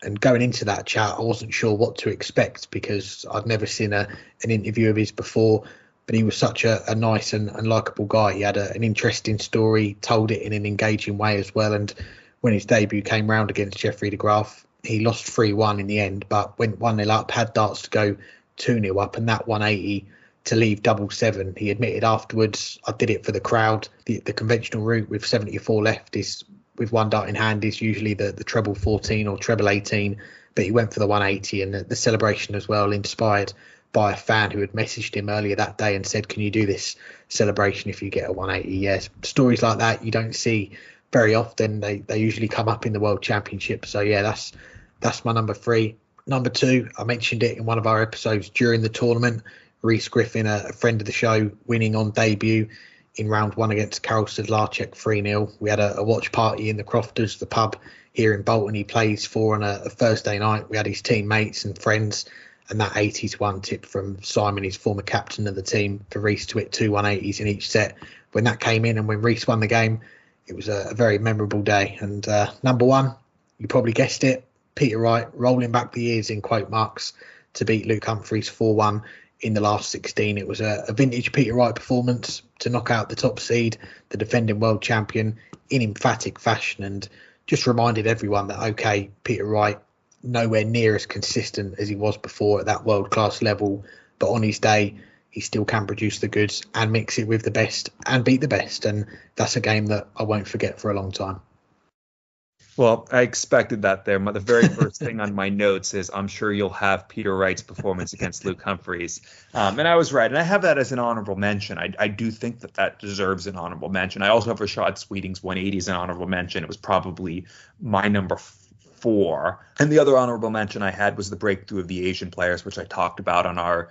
and going into that chat, I wasn't sure what to expect because I'd never seen an interview of his before, but he was such a nice and likeable guy. He had an interesting story, told it in an engaging way as well, and when his debut came round against Jeffrey de Graaf, he lost 3-1 in the end, but went 1-0 up, had darts to go 2-0 up, and that 180 to leave 7-7. He admitted afterwards, I did it for the crowd. The conventional route with 74 left is, with 1 dart in hand, is usually the treble 14 or treble 18, but he went for the 180, and the celebration as well, inspired by a fan who had messaged him earlier that day and said, can you do this celebration if you get a 180? Yes, stories like that you don't see very often. They usually come up in the World Championship. So yeah, that's my number 3. Number 2, I mentioned it in one of our episodes during the tournament, Reece Griffin, a friend of the show, winning on debut in round 1 against Karol Sedlarczyk 3-0. We had a watch party in the Crofters, the pub here in Bolton he plays for, on a Thursday night. We had his teammates and friends, and that 80-1 tip from Simon, his former captain of the team, for Reece to hit 2 180s in each set. When that came in and when Reece won the game, it was a very memorable day. And number 1, you probably guessed it, Peter Wright rolling back the years in quote marks to beat Luke Humphries 4-1 in the last 16. It was a vintage Peter Wright performance to knock out the top seed, the defending world champion, in emphatic fashion, and just reminded everyone that, okay, Peter Wright, nowhere near as consistent as he was before at that world-class level, but on his day, he still can produce the goods and mix it with the best and beat the best. And that's a game that I won't forget for a long time. Well, I expected that there. The very first thing on my notes is, I'm sure you'll have Peter Wright's performance against Luke Humphries. And I was right. And I have that as an honorable mention. I do think that deserves an honorable mention. I also have Rashad Sweeting's 180 as an honorable mention. It was probably my number 4. And the other honorable mention I had was the breakthrough of the Asian players, which I talked about on our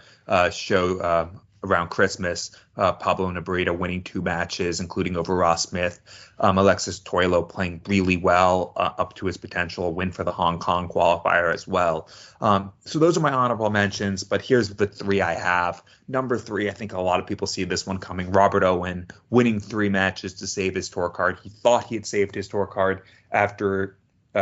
show around Christmas. Pablo Nebreda winning 2 matches, including over Ross Smith. Alexis Toilo playing really well up to his potential, a win for the Hong Kong qualifier as well. So those are my honorable mentions, but here's the 3 I have. Number 3, I think a lot of people see this one coming. Robert Owen winning 3 matches to save his tour card. He thought he had saved his tour card after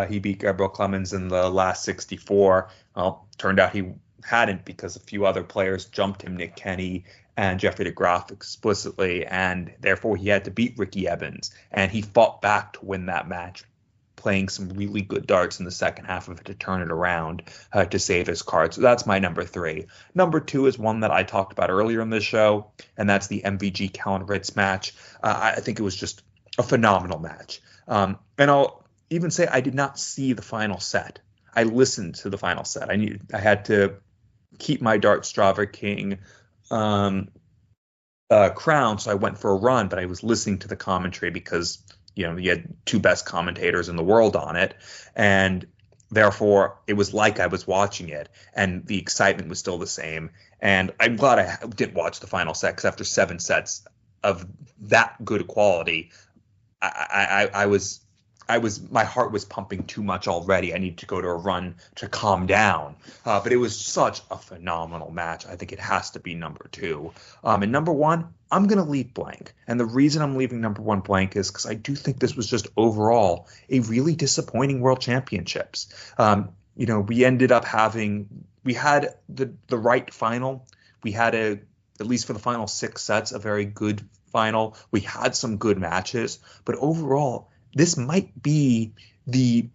he beat Gabriel Clemens in the last 64. Well, turned out he hadn't, because a few other players jumped him, Nick Kenny and Jeffrey de Graaf explicitly, and therefore he had to beat Ricky Evans. And he fought back to win that match, playing some really good darts in the second half of it to turn it around to save his card. So that's my number 3. Number 2 is one that I talked about earlier in this show, and that's the MVG Callan Ritz match. I think it was just a phenomenal match. And I'll even say I did not see the final set. I listened to the final set. I had to keep my Dartstrava King crown, so I went for a run, but I was listening to the commentary because, you had 2 best commentators in the world on it, and therefore it was like I was watching it, and the excitement was still the same. And I'm glad I didn't watch the final set, because after 7 sets of that good quality, my heart was pumping too much already. I needed to go to a run to calm down. But it was such a phenomenal match. I think it has to be number 2. And number 1, I'm going to leave blank. And the reason I'm leaving number 1 blank is because I do think this was just overall a really disappointing World Championships. We ended up we had the right final. We had at least for the final 6 sets, a very good final. We had some good matches, but overall, this might be the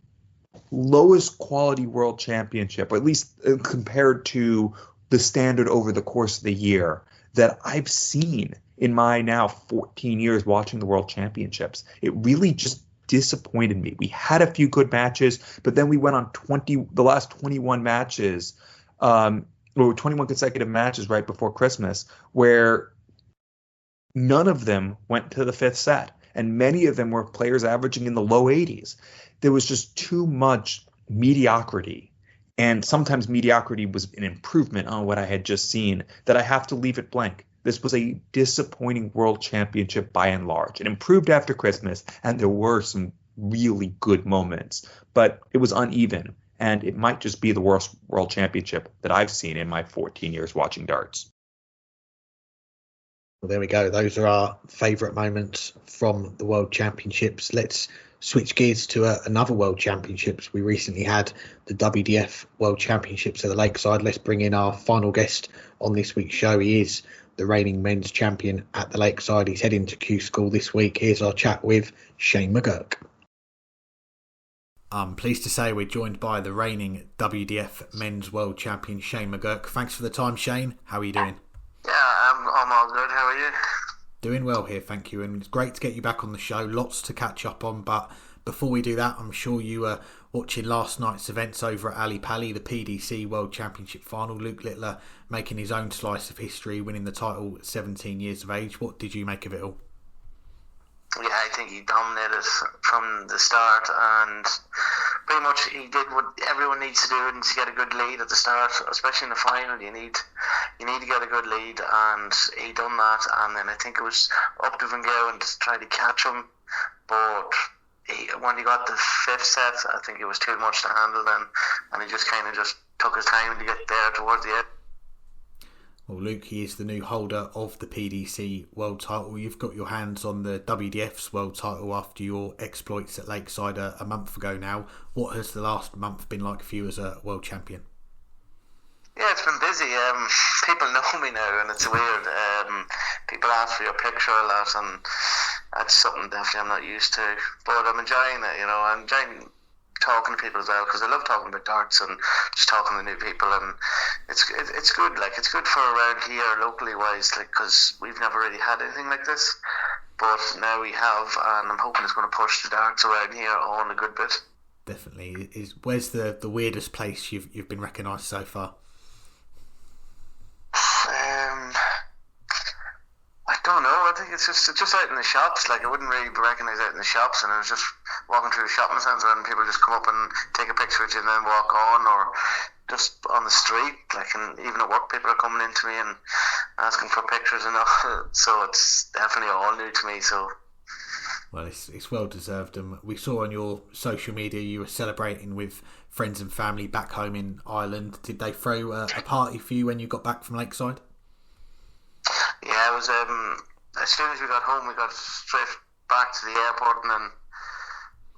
lowest quality World Championship, or at least compared to the standard over the course of the year, that I've seen in my now 14 years watching the World Championships. It really just disappointed me. We had a few good matches, but then we went on the last 21 matches, or 21 consecutive matches right before Christmas, where none of them went to the 5th set. And many of them were players averaging in the low 80s. There was just too much mediocrity. And sometimes mediocrity was an improvement on what I had just seen, that I have to leave it blank. This was a disappointing World Championship by and large. It improved after Christmas, and there were some really good moments. But it was uneven, and it might just be the worst World Championship that I've seen in my 14 years watching darts. Well, there we go. Those are our favourite moments from the World Championships. Let's switch gears to another World Championships. We recently had the WDF World Championships at the Lakeside. Let's bring in our final guest on this week's show. He is the reigning men's champion at the Lakeside. He's heading to Q School this week. Here's our chat with Shane McGuirk. I'm pleased to say we're joined by the reigning WDF men's world champion, Shane McGuirk. Thanks for the time, Shane. How are you doing? Yeah, I'm all good. How are you? Doing well here, thank you. And it's great to get you back on the show. Lots to catch up on. But before we do that, I'm sure you were watching last night's events over at Ali Pali, the PDC World Championship final. Luke Littler making his own slice of history, winning the title at 17 years of age. What did you make of it all? Yeah, I think he dominated from the start, and pretty much he did what everyone needs to do, and to get a good lead at the start, especially in the final. You need to get a good lead, and he done that. And then I think it was up to Van Gerwen to try to catch him, but when he got the 5th set, I think it was too much to handle then, and he just kind of just took his time to get there towards the end. Well, Luke, he is the new holder of the PDC World title. You've got your hands on the WDF's World title after your exploits at Lakeside a month ago now. What has the last month been like for you as a world champion? Yeah, it's been busy. People know me now, and it's weird. People ask for your picture a lot, and that's something definitely I'm not used to. But I'm enjoying it, you know. I'm enjoying talking to people as well, because I love talking about darts and just talking to new people, and it's good. Like, it's good for around here locally wise, like, because we've never really had anything like this, but now we have, and I'm hoping it's going to push the darts around here on a good bit. Definitely. Where's the weirdest place you've been recognised so far? I don't know. I think it's just out in the shops. Like, I wouldn't really recognise out in the shops, and I was just walking through the shopping centre and people just come up and take a picture with you and then walk on, or just on the street. Like, and even at work, people are coming in to me and asking for pictures and all. So it's definitely all new to me. So. Well, it's well deserved, and we saw on your social media you were celebrating with friends and family back home in Ireland. Did they throw a party for you when you got back from Lakeside? Yeah, it was. As soon as we got home, we got straight back to the airport and then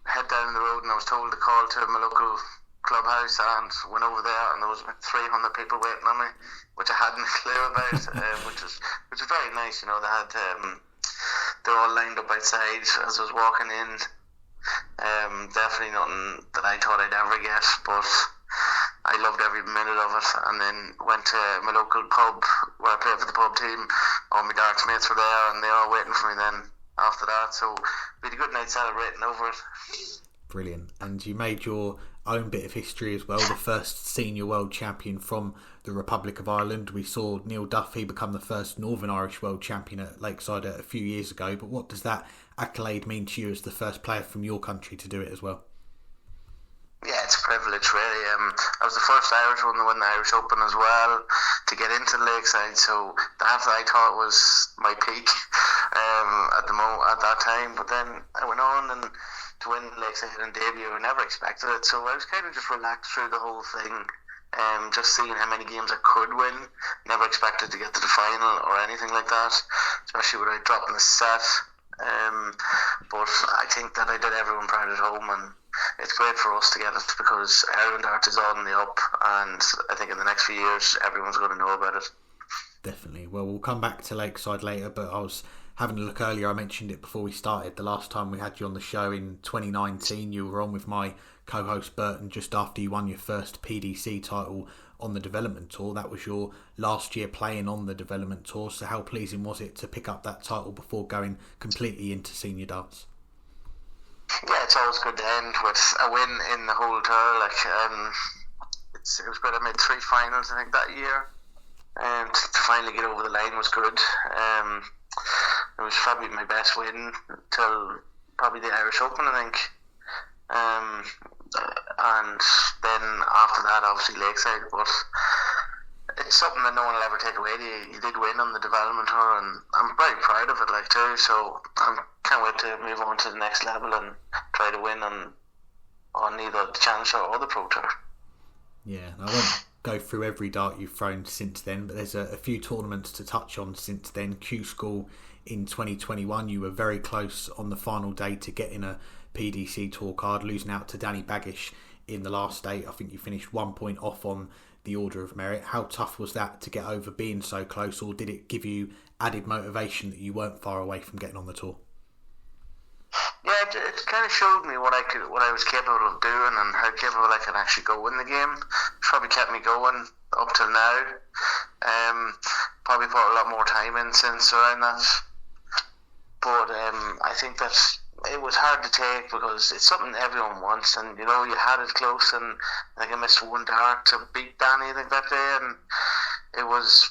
head down the road. And I was told to call to my local clubhouse, and went over there, and there was about 300 people waiting on me, which I hadn't a clue about, which was very nice. You know, they were all lined up outside as I was walking in. Definitely nothing that I thought I'd ever get, but I loved every minute of it. And then went to my local pub where I played for the pub team. All my darts mates were there, and they were all waiting for me then after that. So we had a good night celebrating over it. Brilliant. And you made your own bit of history as well, the first senior world champion from the Republic of Ireland. We saw Neil Duffy become the first Northern Irish world champion at Lakeside a few years ago. But what does that accolade mean to you as the first player from your country to do it as well? Yeah, it's a privilege, really. I was the first Irish one to win the Irish Open as well, to get into Lakeside. So that I thought was my peak at that time. But then I went on and to win Lakeside and debut, I never expected it. So I was kind of just relaxed through the whole thing. Just seeing how many games I could win. Never expected to get to the final or anything like that, especially without dropping the set. But I think that I did everyone proud at home, and it's great for us to get it, because Ireland Darts is on the up, and I think in the next few years everyone's going to know about it. Definitely. Well, we'll come back to Lakeside later, but I was having a look earlier. I mentioned it before we started. The last time we had you on the show in 2019, you were on with my co-host Burton just after you won your first PDC title on the development tour. That was your last year playing on the development tour. So how pleasing was it to pick up that title before going completely into senior darts? Yeah, it's always good to end with a win in the whole tour. Like, it was good. I made 3 finals, I think, that year, and to finally get over the line was good. It was probably my best win till probably the Irish Open, I think. And then after that, obviously Lakeside. But it's something that no one will ever take away. You did win on the development tour, and I'm very proud of it, like, too. So I can't wait to move on to the next level and try to win on either the Challenge Tour or the Pro Tour. Yeah, I won't go through every dart you've thrown since then, but there's a few tournaments to touch on since then. Q School in 2021, you were very close on the final day to getting a PDC tour card, losing out to Danny Baggish in the last day. I think you finished 1 point off on the order of merit. How tough was that to get over being so close, or did it give you added motivation that you weren't far away from getting on the tour? Yeah, it kind of showed me what I was capable of doing, and how capable I could actually go in the game. It's probably kept me going up till now. Probably put a lot more time in since around that. But I think that it was hard to take, because it's something everyone wants, and you know, you had it close, and I think I missed 1 dart to beat Danny, I think, that day, and it was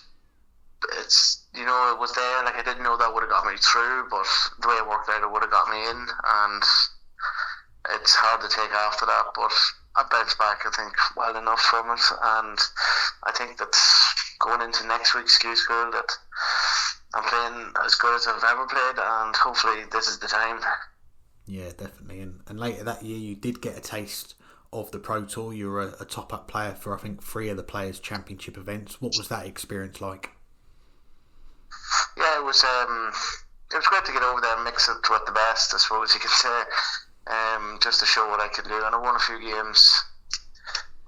there. Like, I didn't know that would have got me through, but the way it worked out, it would have got me in, and it's hard to take after that. But I bounced back, I think, well enough from it, and I think that going into next week's Q School, that I'm playing as good as I've ever played, and hopefully this is the time. Yeah, definitely. And later that year, you did get a taste of the Pro Tour. You were a top-up player for, I think, 3 of the Players' Championship events. What was that experience like? was great to get over there and mix it with the best, I suppose you could say, just to show what I could do. And I won a few games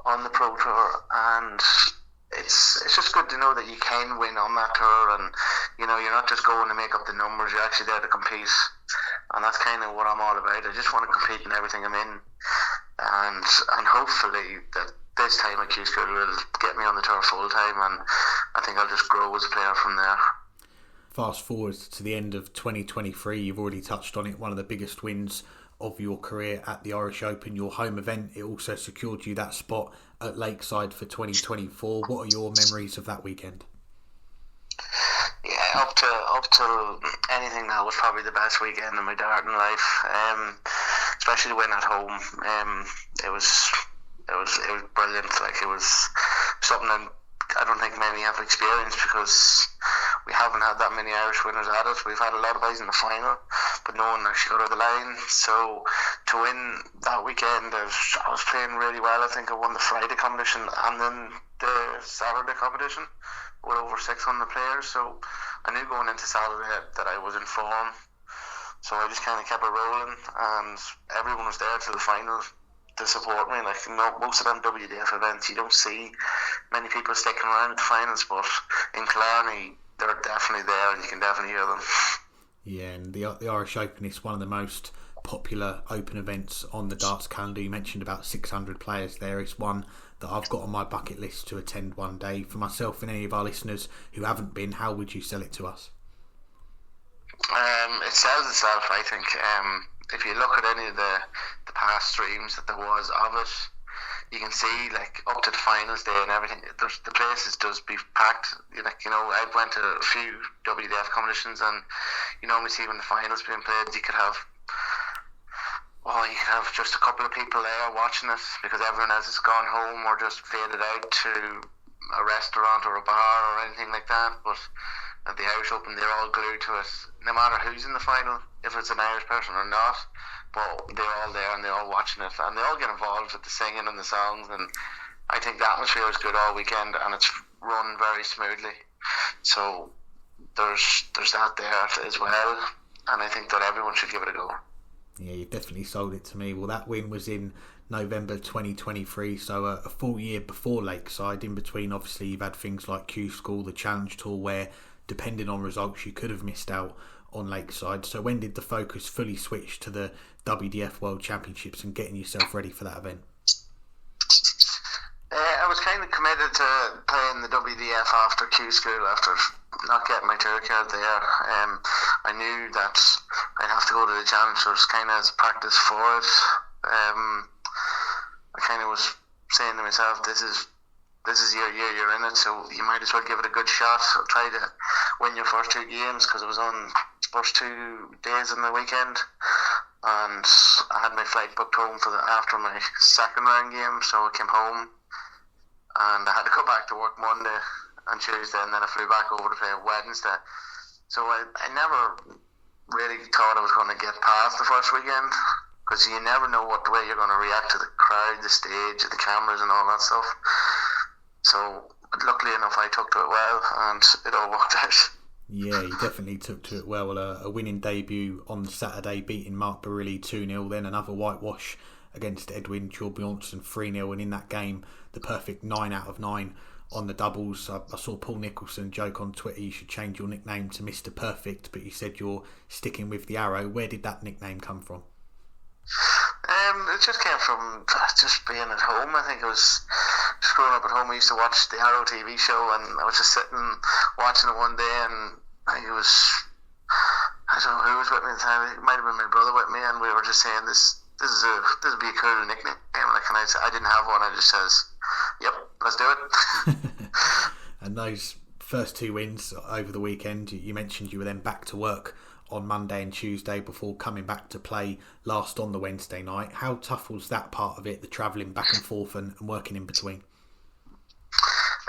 on the Pro Tour, and it's just good to know that you can win on that tour, and you're not just going to make up the numbers, you're actually there to compete, and that's kind of what I'm all about. I just want to compete in everything I'm in, and hopefully that this time at Q School will get me on the tour full time, and I think I'll just grow as a player from there. Fast forward to the end of 2023, you've already touched on it, one of the biggest wins of your career at the Irish Open, your home event. It also secured you that spot at Lakeside for 2024. What are your memories of that weekend? Yeah, up to anything, that was probably the best weekend in my darting life. Especially when at home. It was brilliant. Like, it was something I don't think many have experienced, because we haven't had that many Irish winners at it. We've had a lot of guys in the final, but no one actually got over the line. So to win that weekend, I was playing really well. I think I won the Friday competition and then the Saturday competition with over 600 players. So I knew going into Saturday that I was in form. So I just kind of kept it rolling, and everyone was there to the final to support me. Like, most of them WDF events, you don't see many people sticking around at the finals, but in Killarney, they're definitely there, and you can definitely hear them. Yeah, and the Irish Open is one of the most popular open events on the darts calendar. You mentioned about 600 players there. It's one that I've got on my bucket list to attend one day. For myself and any of our listeners who haven't been, how would you sell it to us? It sells itself, I think. If you look at any of the past streams that there was of it, you can see, like, up to the finals day and everything, the places does be packed. I went to a few WDF competitions, and you normally see when the finals being played, you could have just a couple of people there watching it, because everyone else has gone home or just faded out to a restaurant or a bar or anything like that. But at the Irish Open, they're all glued to it, no matter who's in the final, if it's an Irish person or not. But they're all there, and they're all watching it, and they all get involved with the singing and the songs, and I think the atmosphere is good all weekend, and it's run very smoothly. So there's that there as well, and I think that everyone should give it a go. Yeah, you definitely sold it to me. Well, that win was in November 2023, so a full year before Lakeside. In between, obviously, you've had things like Q School, the Challenge Tour, where, depending on results, you could have missed out on Lakeside. So when did the focus fully switch to the WDF World Championships and getting yourself ready for that event? I was kind of committed to playing the WDF after Q School, after not getting my tour card there. I knew that I'd have to go to the Challengers kind of as practice for it. I kind of was saying to myself, this is your year, you're in it, so you might as well give it a good shot. Try to win your first two games, because it was on first 2 days in the weekend, and I had my flight booked home after my second round game, so I came home and I had to go back to work Monday and Tuesday, and then I flew back over to play Wednesday. So I never really thought I was going to get past the first weekend, because you never know what way you're going to react to the crowd, the stage, the cameras and all that stuff. So luckily enough, I took to it well, and it all worked out. Yeah, you definitely took to it well. A winning debut on the Saturday, beating Mark Barilli 2-0, then another whitewash against Edwin Jorbjornsson 3-0, and in that game, the perfect 9 out of 9 on the doubles. I saw Paul Nicholson joke on Twitter, you should change your nickname to Mr. Perfect, but you said you're sticking with the arrow. Where did that nickname come from? It just came from just being at home. I think it was just growing up at home. I used to watch the Arrow TV show, and I was just sitting watching it one day, and I don't know who was with me at the time. It might have been my brother with me, and we were just saying this would be a cool nickname. Like, and I didn't have one. I just says, "Yep, let's do it." And those first 2 wins over the weekend, you mentioned you were then back to work on Monday and Tuesday before coming back to play last on the Wednesday night. How tough was that part of it, the travelling back and forth and working in between?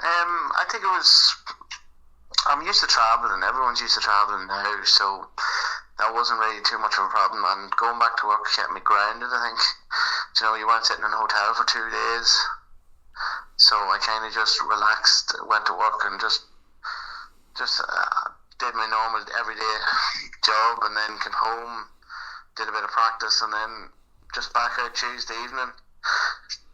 I think it was... I'm used to travelling. Everyone's used to travelling now, so that wasn't really too much of a problem. And going back to work kept me grounded, I think. You weren't sitting in a hotel for 2 days. So I kind of just relaxed, went to work, and just did my normal everyday job, and then came home, did a bit of practice, and then just back out Tuesday evening,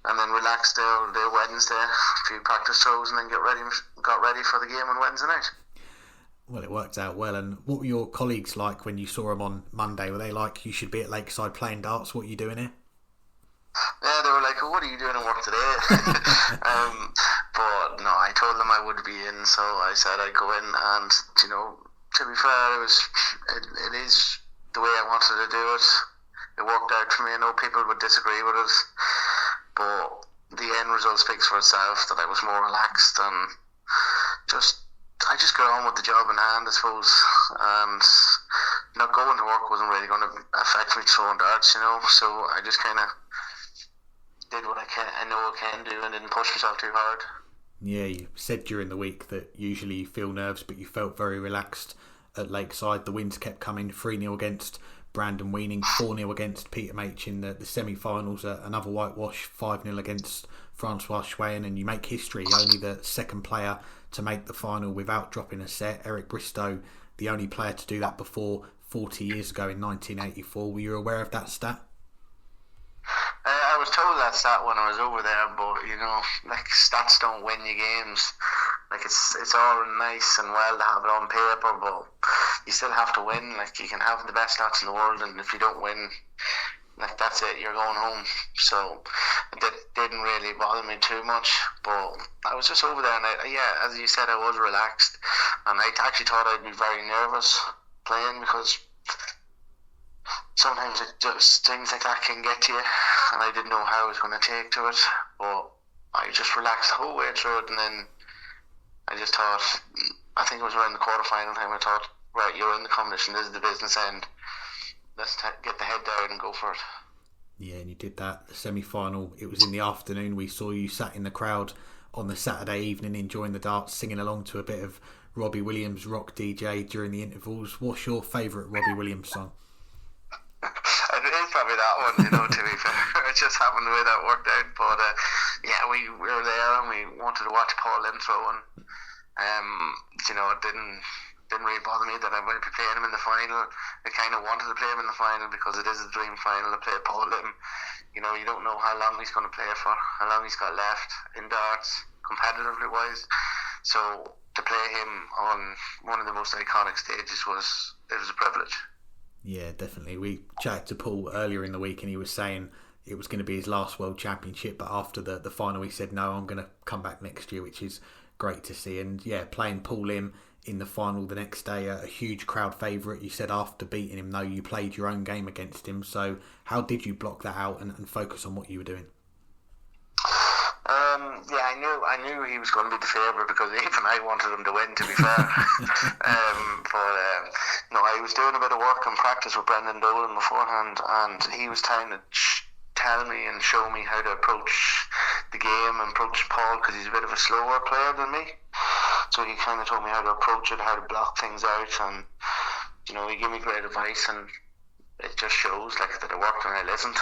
and then relaxed all day Wednesday, a few practice throws, and then got ready for the game on Wednesday night. Well, it worked out well. And what were your colleagues like when you saw them on Monday? Were they like, you should be at Lakeside playing darts, what are you doing here? Yeah, they were like, what are you doing at work today? But no, I told them I would be in, so I said I'd go in, and to be fair, it is the way I wanted to do it. It worked out for me. I know people would disagree with it, but the end result speaks for itself, that I was more relaxed, and I just got on with the job in hand, I suppose, and not going to work wasn't really going to affect me throwing darts, so I just kind of did what I know I can do, and didn't push myself too hard. Yeah, you said during the week that usually you feel nerves, but you felt very relaxed at Lakeside. The wins kept coming, 3-0 against Brandon Weaning, 4-0 against Peter H in the semi-finals, another whitewash, 5-0 against Francois Schwayen, and you make history, only the second player to make the final without dropping a set. Eric Bristow, the only player to do that before 40 years ago in 1984. Were you aware of that stat? I was told that stat when I was over there, but stats don't win you games. It's all nice and well to have it on paper, but you still have to win. You can have the best stats in the world, and if you don't win, that's it, you're going home. So it didn't really bother me too much, but I was just over there, and as you said, I was relaxed, and I actually thought I'd be very nervous playing, because sometimes things like that can get to you, and I didn't know how I was going to take to it, but I just relaxed the whole way through it, and then I just thought, I think it was around the quarter-final time, I thought, right, you're in the competition, this is the business end, let's get the head down and go for it. Yeah, and you did that. The semi-final, it was in the afternoon. We saw you sat in the crowd on the Saturday evening enjoying the darts, singing along to a bit of Robbie Williams rock DJ during the intervals. What's your favourite Robbie Williams song? It is probably that one, to be fair. It just happened the way that worked out. But we were there, and we wanted to watch Paul Lim throw, and it didn't really bother me that I might be playing him in the final. I kind of wanted to play him in the final, because it is a dream final to play Paul Lim. You don't know how long he's going to play for, how long he's got left in darts, competitively wise. So to play him on one of the most iconic stages was a privilege. Yeah, definitely. We chatted to Paul earlier in the week, and he was saying it was going to be his last World Championship, but after the final he said, no, I'm going to come back next year, which is great to see. And yeah, playing Paul Lim in the final the next day, a huge crowd favourite. You said after beating him, though, you played your own game against him. So how did you block that out and focus on what you were doing? I knew he was going to be the favourite, because even I wanted him to win, to be fair. I was doing a bit of work and practice with Brendan Dolan beforehand, and he was trying to tell me and show me how to approach the game and approach Paul, because he's a bit of a slower player than me. So he kind of told me how to approach it, how to block things out, and he gave me great advice, and it just shows that it worked and I listened.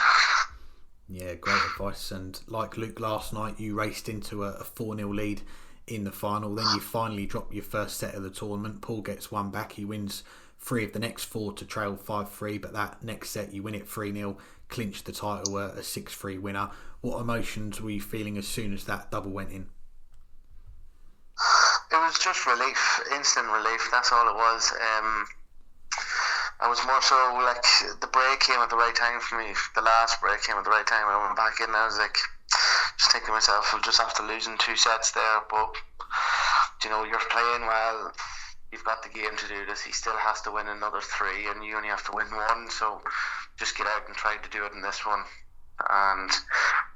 Yeah, great advice. And like Luke last night, you raced into a 4-0 lead in the final. Then you finally drop your first set of the tournament. Paul gets one back. He wins 3 of the next 4 to trail 5-3, but that next set you win it 3-0, clinch the title, a 6-3 winner. What emotions were you feeling as soon as that double went in? It was just relief, instant relief, that's all it was. I was more so the break came at the right time for me. The last break came at the right time. I went back in and I was just thinking to myself, we'll just have to losing 2 sets there, but you're playing well, you've got the game to do this. He still has to win another 3 and you only have to win 1, so just get out and try to do it in this one. And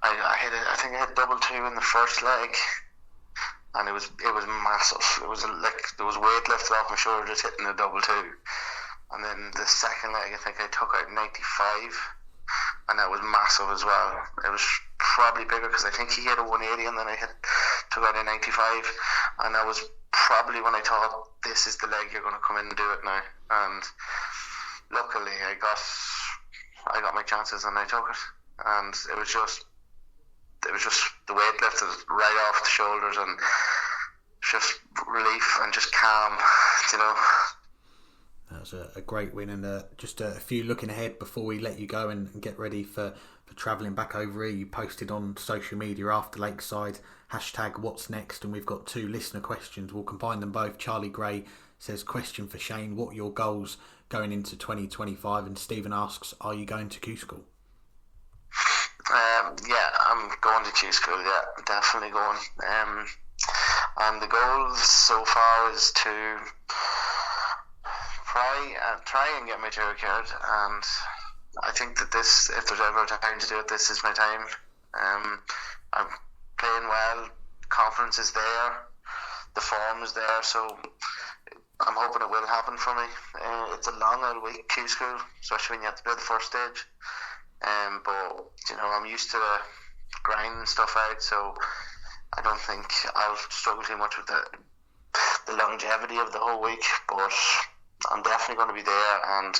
I think I hit double 2 in the first leg, and it was massive. It was there was weight lifted off my shoulder just hitting the double 2. And then the second leg, I think I took out 95, and that was massive as well. It was probably bigger because I think he hit a 180, and then I took out a 95, and that was probably when I thought, this is the leg you're going to come in and do it now. And luckily, I got my chances and I took it, and it was just the weight lifted right off the shoulders, and just relief and just calm, That was a great win, and just a few looking ahead before we let you go and get ready for travelling back over here. You posted on social media after Lakeside, #what's next, and we've got 2 listener questions. We'll combine them both. Charlie Gray says, question for Shane, what are your goals going into 2025? And Stephen asks, are you going to Q School? Yeah, I'm going to Q School, yeah, definitely going. And the goal so far is to try and get my tour card, and I think that this, if there's ever a time to do it, this is my time. I'm playing well, confidence is there, the form is there, so I'm hoping it will happen for me. It's a long old week, Q School, especially when you have to play the first stage. But I'm used to the grind and stuff out, so I don't think I'll struggle too much with the longevity of the whole week. But I'm definitely going to be there, and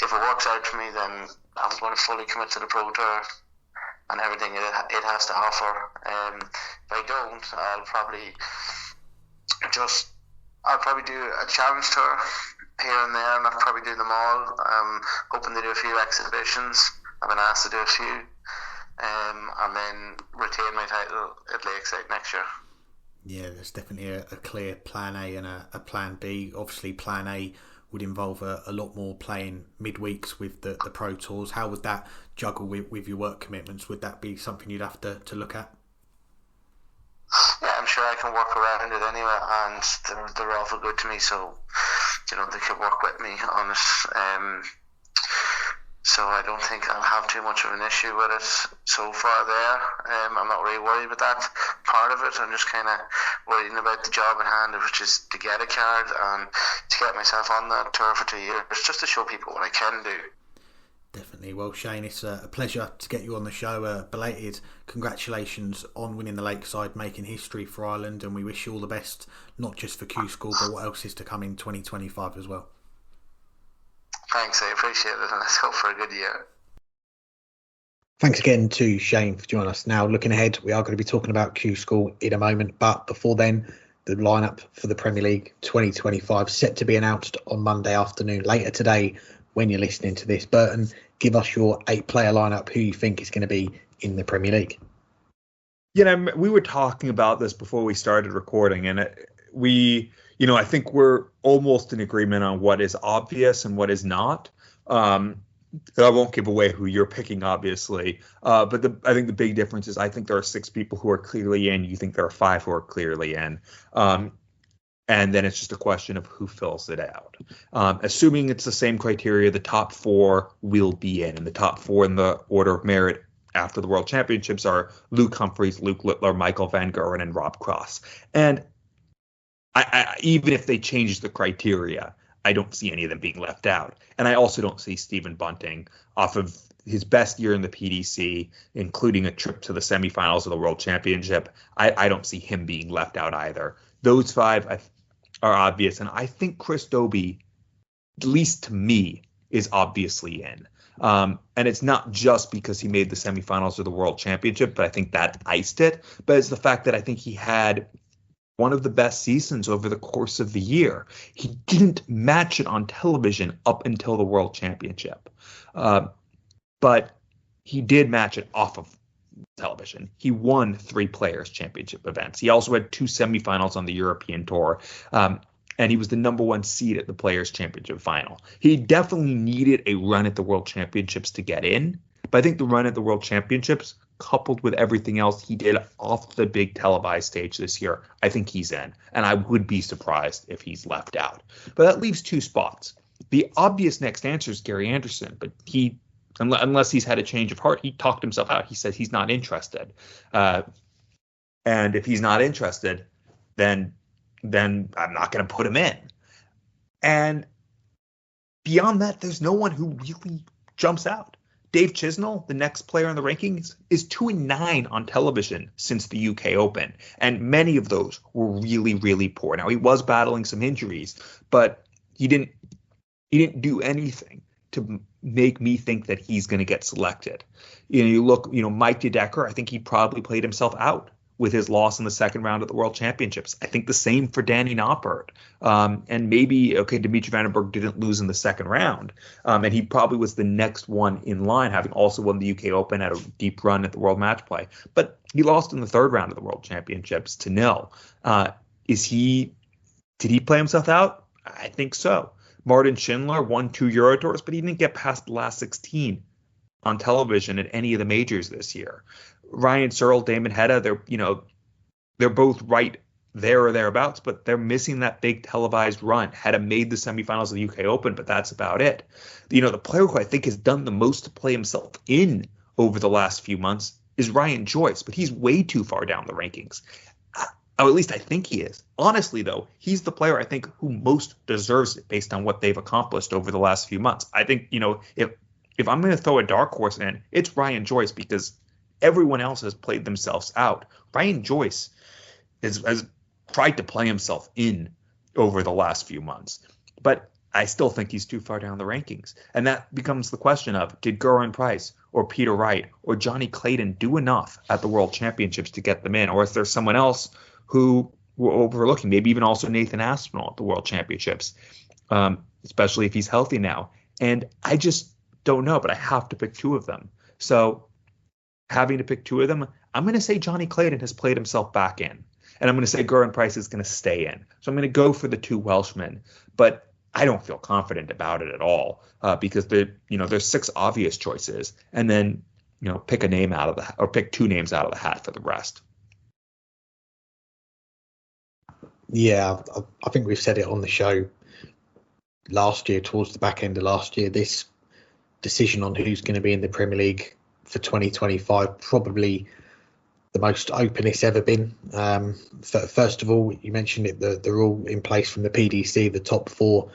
if it works out for me, then I'm going to fully commit to the Pro Tour and everything it has to offer. If I don't, I'll probably do a challenge tour here and there, and I'll probably do them all. I'm hoping to do a few exhibitions. I've been asked to do a few, and then retain my title at Lakeside next year. Yeah, there's definitely a clear plan A and a plan B. Obviously, plan A would involve a lot more playing midweeks with the Pro Tours. How would that juggle with your work commitments? Would that be something you'd have to look at? Yeah, I'm sure I can work around it anyway, and they're awful good to me, so they could work with me on it. So I don't think I'll have too much of an issue with it so far there. I'm not really worried about that part of it. I'm just kind of worrying about the job at hand, which is to get a card and to get myself on that tour for 2 years, just to show people what I can do. Definitely. Well, Shane, it's a pleasure to get you on the show. Belated congratulations on winning the Lakeside, making history for Ireland, and we wish you all the best, not just for Q School, but what else is to come in 2025 as well. Thanks, I appreciate it, and let's hope for a good year. Thanks again to Shane for joining us. Now, looking ahead, we are going to be talking about Q School in a moment, but before then, the lineup for the Premier League 2025 set to be announced on Monday afternoon, later today when you're listening to this. Burton, give us your 8-player lineup, who you think is going to be in the Premier League. We were talking about this before we started recording, and I think we're almost in agreement on what is obvious and what is not. I won't give away who you're picking, obviously. But I think the big difference is I think there are 6 people who are clearly in. You think there are 5 who are clearly in. And then it's just a question of who fills it out. Assuming it's the same criteria, the top 4 will be in. And the top 4 in the order of merit after the World Championships are Luke Humphries, Luke Littler, Michael van Gerwen, and Rob Cross. And I even if they change the criteria, I don't see any of them being left out. And I also don't see Stephen Bunting, off of his best year in the PDC, including a trip to the semifinals of the World Championship, I don't see him being left out either. Those 5 are obvious. And I think Chris Dobie, at least to me, is obviously in. And it's not just because he made the semifinals of the World Championship, but I think that iced it. But it's the fact that I think he had one of the best seasons over the course of the year. He didn't match it on television up until the World Championship. But he did match it off of television. He won 3 Players Championship events. He also had 2 semifinals on the European Tour. And he was the number 1 seed at the Players Championship final. He definitely needed a run at the World Championships to get in. But I think the run at the World Championships, coupled with everything else he did off the big televised stage this year, I think he's in. And I would be surprised if he's left out. But that leaves 2 spots. The obvious next answer is Gary Anderson, but he, unless he's had a change of heart, he talked himself out. He said he's not interested. And if he's not interested, then I'm not going to put him in. And beyond that, there's no one who really jumps out. Dave Chisnell, the next player in the rankings, is 2-9 on television since the UK Open, and many of those were really, really poor. Now, he was battling some injuries, but he didn't do anything to make me think that he's going to get selected. You look, Mike DeDecker, I think he probably played himself out with his loss in the second round of the World Championships. I think the same for Danny Noppert. And maybe, Dimitri Van den Bergh didn't lose in the second round. And he probably was the next one in line, having also won the UK Open, had a deep run at the World Match Play. But he lost in the third round of the World Championships to nil. Did he play himself out? I think so. Martin Schindler won 2 Euro Tours, but he didn't get past the last 16 on television at any of the majors this year. Ryan Searle, Damon Hedda, they're both right there or thereabouts, but they're missing that big televised run. Hedda made the semifinals of the UK Open, but that's about it. The player who I think has done the most to play himself in over the last few months is Ryan Joyce, but he's way too far down the rankings. At least I think he is. Honestly, though, he's the player I think who most deserves it based on what they've accomplished over the last few months. I think, if I'm going to throw a dark horse in, it's Ryan Joyce, because everyone else has played themselves out. Ryan Joyce has tried to play himself in over the last few months, but I still think he's too far down the rankings. And that becomes the question of, did Gerwyn Price or Peter Wright or Johnny Clayton do enough at the World Championships to get them in? Or is there someone else who we're overlooking, maybe even also Nathan Aspinall at the World Championships, especially if he's healthy now? And I just don't know, but I have to pick 2 of them. So having to pick 2 of them, I'm going to say Johnny Clayton has played himself back in. And I'm going to say Gerwyn Price is going to stay in. So I'm going to go for the 2 Welshmen. But I don't feel confident about it at all, because there's 6 obvious choices. And then, pick a name out of the, or pick 2 names out of the hat for the rest. Yeah, I think we've said it on the show last year, towards the back end of last year. This decision on who's going to be in the Premier League for 2025, probably the most open it's ever been. First of all, you mentioned it, the rule in place from the PDC, the top 4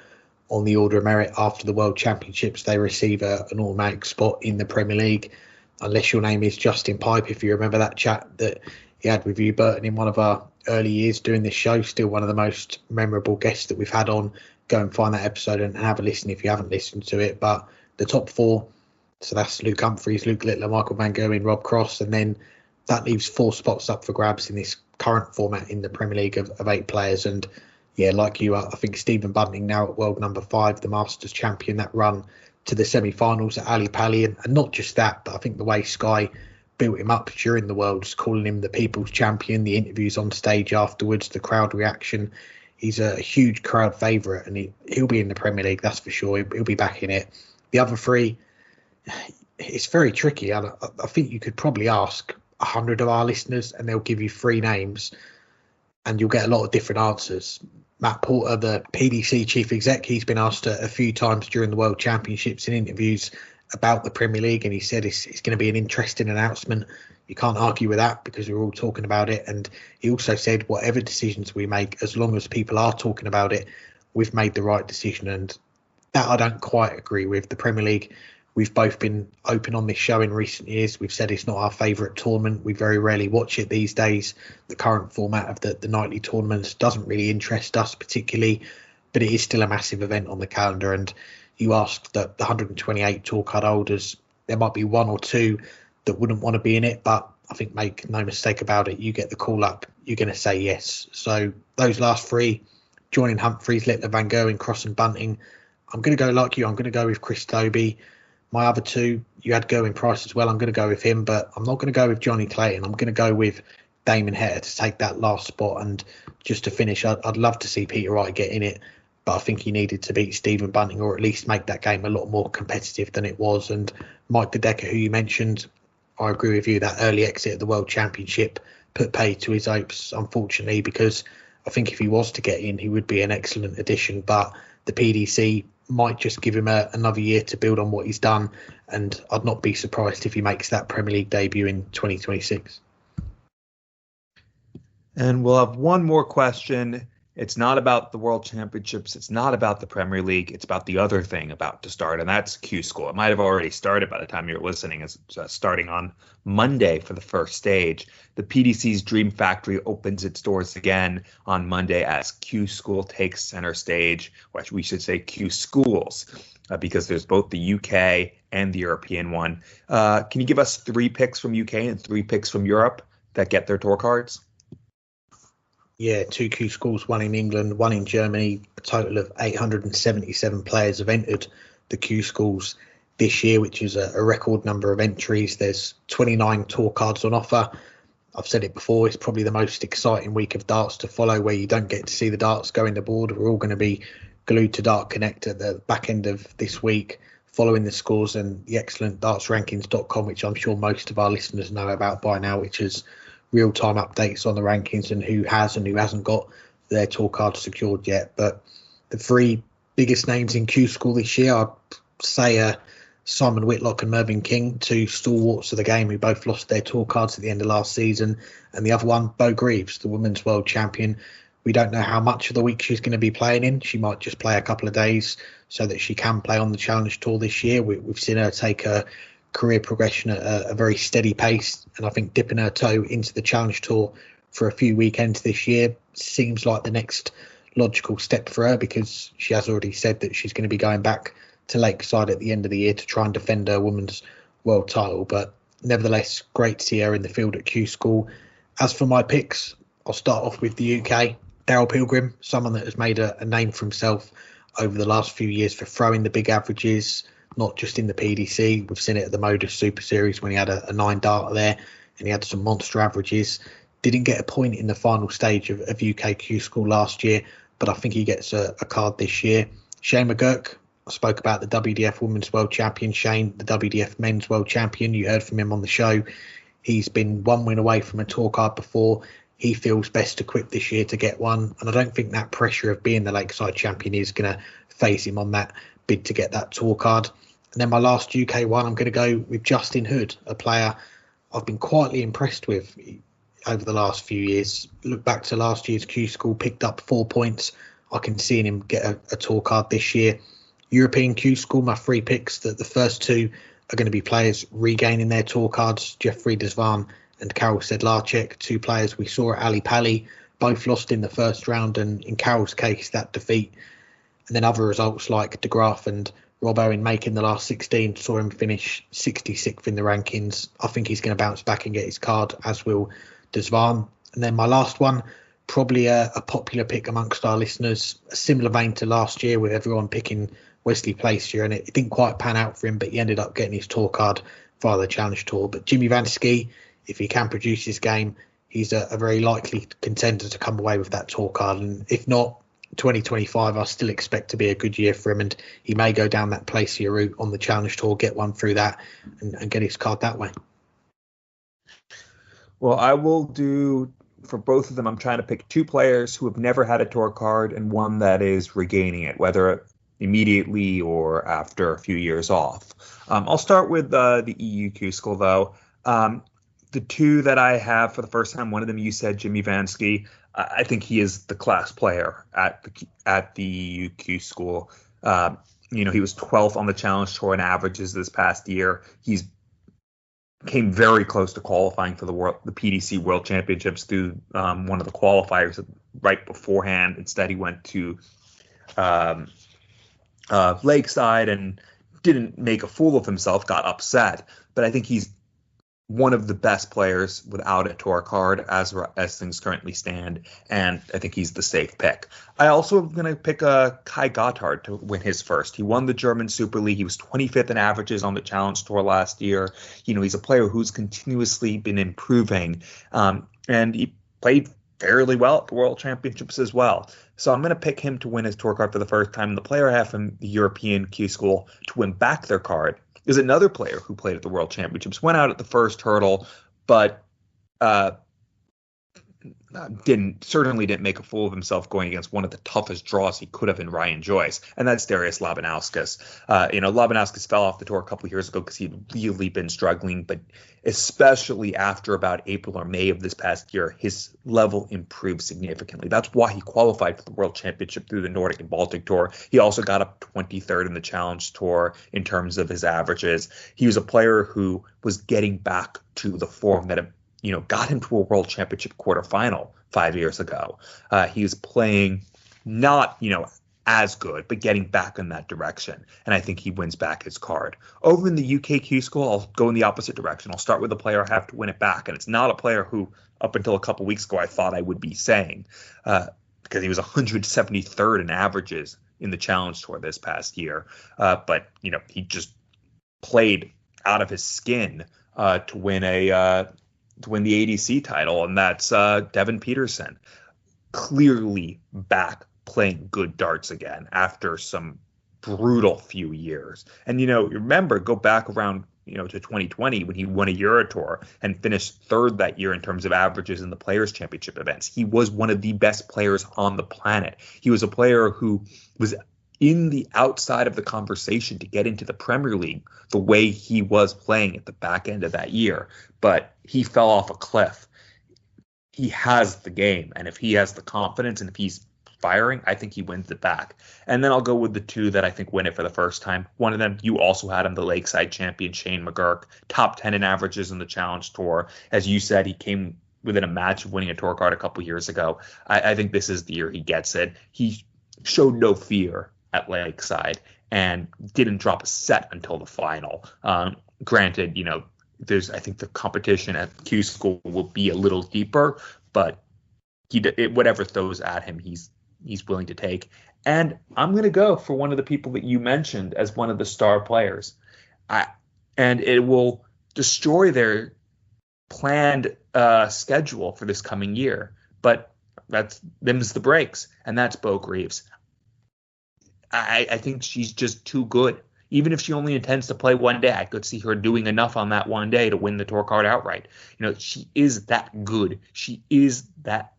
on the order of merit after the World Championships, they receive an automatic spot in the Premier League, unless your name is Justin Pipe. If you remember that chat that he had with you, Burton, in one of our early years doing this show, still one of the most memorable guests that we've had on. Go and find that episode and have a listen if you haven't listened to it. But the top 4, so that's Luke Humphries, Luke Littler, Michael van Gerwen, Rob Cross, and then that leaves 4 spots up for grabs in this current format in the Premier League of 8 players. And yeah, like you, I think Stephen Bunting now at world number 5, the Masters champion, that run to the semi-finals at Ali Pali, and not just that, but I think the way Sky built him up during the Worlds, calling him the people's champion, the interviews on stage afterwards, the crowd reaction. He's a huge crowd favourite, and he'll be in the Premier League, that's for sure. He'll be back in it. The other 3, it's very tricky. I think you could probably ask 100 of our listeners and they'll give you 3 names and you'll get a lot of different answers. Matt Porter, the PDC chief exec, he's been asked a few times during the World Championships in interviews about the Premier League, and he said it's going to be an interesting announcement. You can't argue with that because we're all talking about it. And he also said whatever decisions we make, as long as people are talking about it, we've made the right decision. And that I don't quite agree with. The Premier League, we've both been open on this show in recent years. We've said it's not our favourite tournament. We very rarely watch it these days. The current format of the nightly tournaments doesn't really interest us particularly, but it is still a massive event on the calendar. And you asked the 128 tour card holders, there might be 1 or 2 that wouldn't want to be in it, but I think make no mistake about it, you get the call up, you're going to say yes. So those last 3, joining Humphries, Littler, Van Gerwen, Cross and Bunting, I'm going to go like you. I'm going to go with Chris Dobey. My other 2, you had Gerwyn Price as well. I'm going to go with him, but I'm not going to go with Johnny Clayton. I'm going to go with Damon Hedda to take that last spot. And just to finish, I'd love to see Peter Wright get in it, but I think he needed to beat Stephen Bunting, or at least make that game a lot more competitive than it was. And Mike De Decker, who you mentioned, I agree with you, that early exit at the World Championship put paid to his hopes, unfortunately, because I think if he was to get in, he would be an excellent addition. But the PDC might just give him another year to build on what he's done, and I'd not be surprised if he makes that Premier League debut in 2026. And we'll have one more question. It's not about the World Championships. It's not about the Premier League. It's about the other thing about to start, and that's Q School. It might have already started by the time you're listening. It's starting on Monday for the first stage. The PDC's Dream Factory opens its doors again on Monday as Q School takes center stage, or we should say Q Schools, because there's both the UK and the European one. Can you give us 3 picks from UK and 3 picks from Europe that get their tour cards? Yeah, 2 Q schools, one in England, one in Germany. A total of 877 players have entered the Q schools this year, which is a record number of entries. There's 29 tour cards on offer. I've said it before, it's probably the most exciting week of darts to follow, where you don't get to see the darts going to board. We're all going to be glued to Dart Connect at the back end of this week, following the scores and the excellent dartsrankings.com, which I'm sure most of our listeners know about by now, which is real-time updates on the rankings and who has and who hasn't got their tour cards secured yet. But the 3 biggest names in Q School this year, I'd say Simon Whitlock and Mervyn King, 2 stalwarts of the game who both lost their tour cards at the end of last season. And the other one, Bo Greaves, the women's world champion. We don't know how much of the week she's going to be playing in. She might just play a couple of days so that she can play on the Challenge Tour this year. We've seen her take her career progression at a very steady pace, and I think dipping her toe into the Challenge Tour for a few weekends this year seems like the next logical step for her, because she has already said that she's going to be going back to Lakeside at the end of the year to try and defend her women's world title. But nevertheless, great to see her in the field at Q School. As for my picks, I'll start off with the UK. Daryl Pilgrim, someone that has made a name for himself over the last few years for throwing the big averages, not just in the PDC. We've seen it at the Modus Super Series when he had a 9 darter there and he had some monster averages. Didn't get a point in the final stage of UK Q School last year, but I think he gets a card this year. Shane McGuirk, I spoke about the WDF Women's World Champion. Shane, the WDF Men's World Champion. You heard from him on the show. He's been 1 win away from a tour card before. He feels best equipped this year to get one, and I don't think that pressure of being the Lakeside champion is going to phase him on that bid to get that tour card. And then my last UK one, I'm going to go with Justin Hood, a player I've been quietly impressed with over the last few years. Look back to last year's Q School, picked up 4 points. I can see him get a tour card this year. European Q School, my 3 picks, that the first 2 are going to be players regaining their tour cards. Jeffrey Desvan and Karol Sedlarczyk, 2 players we saw at Ali Pali, both lost in the first round, and in Karol's case, that defeat. And then other results like De Graaf and Rob Owen making the last 16 saw him finish 66th in the rankings. I think he's going to bounce back and get his card, as will Desvan. And then my last one, probably a popular pick amongst our listeners, a similar vein to last year with everyone picking Wesley Placier, and it didn't quite pan out for him, but he ended up getting his tour card via the Challenge Tour. But Jimmy Van Ski, if he can produce his game, he's a very likely contender to come away with that tour card. And if not, 2025 I still expect to be a good year for him, and he may go down that Placier route on the Challenge Tour, get one through that and get his card that way. Well, I will do, for both of them, I'm trying to pick 2 players who have never had a tour card and one that is regaining it, whether immediately or after a few years off. I'll start with the EU Q School, though. The 2 that I have for the first time, one of them you said, Jimmy Van Ski. I think he is the class player at the EU Q School. He was 12th on the Challenge Tour in averages this past year. He's came very close to qualifying for the PDC World Championships through one of the qualifiers right beforehand. Instead, he went to Lakeside and didn't make a fool of himself, got upset. But I think he's one of the best players without a tour card as things currently stand, and I think he's the safe pick. I also am going to pick Kai Gotthard to win his first. He won the German Super League. He was 25th in averages on the Challenge Tour last year. He's a player who's continuously been improving, and he played fairly well at the World Championships as well. So I'm going to pick him to win his tour card for the first time. The player I have from the European Q School to win back their card is another player who played at the World Championships, went out at the first hurdle, but certainly didn't make a fool of himself going against one of the toughest draws he could have in Ryan Joyce, and that's Darius Labanauskas. Labanauskas fell off the tour a couple of years ago because he'd really been struggling, but especially after about April or May of this past year, his level improved significantly. That's why he qualified for the World Championship through the Nordic and Baltic Tour. He also got up 23rd in the Challenge Tour in terms of his averages. He was a player who was getting back to the form that got him to a World Championship quarterfinal 5 years ago. He was playing not, as good, but getting back in that direction. And I think he wins back his card. Over in the UK Q School, I'll go in the opposite direction. I'll start with a player I have to win it back. And it's not a player who, up until a couple weeks ago, I thought I would be saying, because he was 173rd in averages in the Challenge Tour this past year. But, he just played out of his skin to win the ADC title, and that's Devin Peterson. Clearly back playing good darts again after some brutal few years. And, remember, go back around, to 2020 when he won a Euro Tour and finished third that year in terms of averages in the Players' Championship events. He was one of the best players on the planet. He was a player who was in the outside of the conversation to get into the Premier League the way he was playing at the back end of that year. But he fell off a cliff. He has the game, and if he has the confidence and if he's firing, I think he wins it back. And then I'll go with the two that I think win it for the first time. One of them, you also had him, the Lakeside champion, Shane McGuirk, top 10 in averages in the Challenge Tour. As you said, he came within a match of winning a tour card a couple years ago. I think this is the year he gets it. He showed no fear at Lakeside and didn't drop a set until the final. Granted, I think the competition at Q School will be a little deeper, but whatever throws at him, he's willing to take. And I'm going to go for one of the people that you mentioned as one of the star players. And it will destroy their planned schedule for this coming year. But them's the breaks, and that's Bo Greaves. I think she's just too good. Even if she only intends to play one day, I could see her doing enough on that one day to win the tour card outright. She is that good. She is that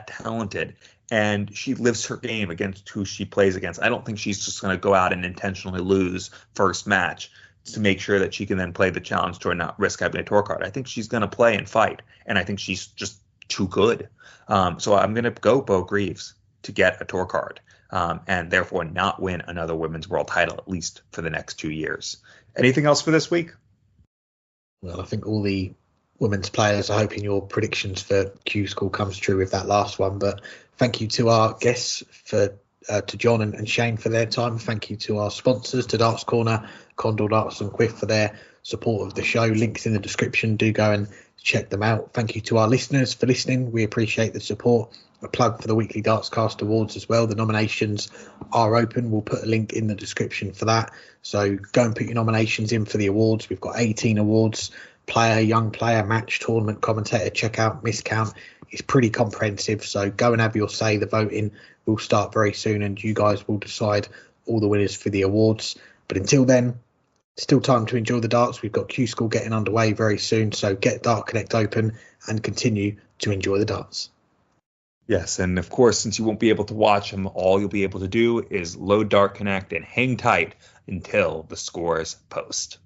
talented, and she lives her game against who she plays against. I don't think she's just going to go out and intentionally lose first match to make sure that she can then play the Challenge Tour and not risk having a tour card. I think she's going to play and fight, and I think she's just too good. So I'm going to go Bo Greaves to get a tour card. And therefore not win another women's world title, at least for the next 2 years. Anything else for this week? Well, I think all the women's players are hoping your predictions for Q School comes true with that last one. But thank you to our guests, to John and Shane for their time. Thank you to our sponsors, to Darts Corner, Condor Darts and Quiff for their support of the show. Links in the description. Do go and check them out. Thank you to our listeners for listening. We appreciate the support. A plug for the weekly Dartscast Awards as well. The nominations are open. We'll put a link in the description for that. So go and put your nominations in for the awards. We've got 18 awards: player, young player, match, tournament, commentator, checkout, miscount. It's pretty comprehensive. So go and have your say. The voting will start very soon, and you guys will decide all the winners for the awards. But until then, still time to enjoy the darts. We've got Q School getting underway very soon. So get Dart Connect open and continue to enjoy the darts. Yes, and of course, since you won't be able to watch them, all you'll be able to do is load Dart Connect and hang tight until the scores post.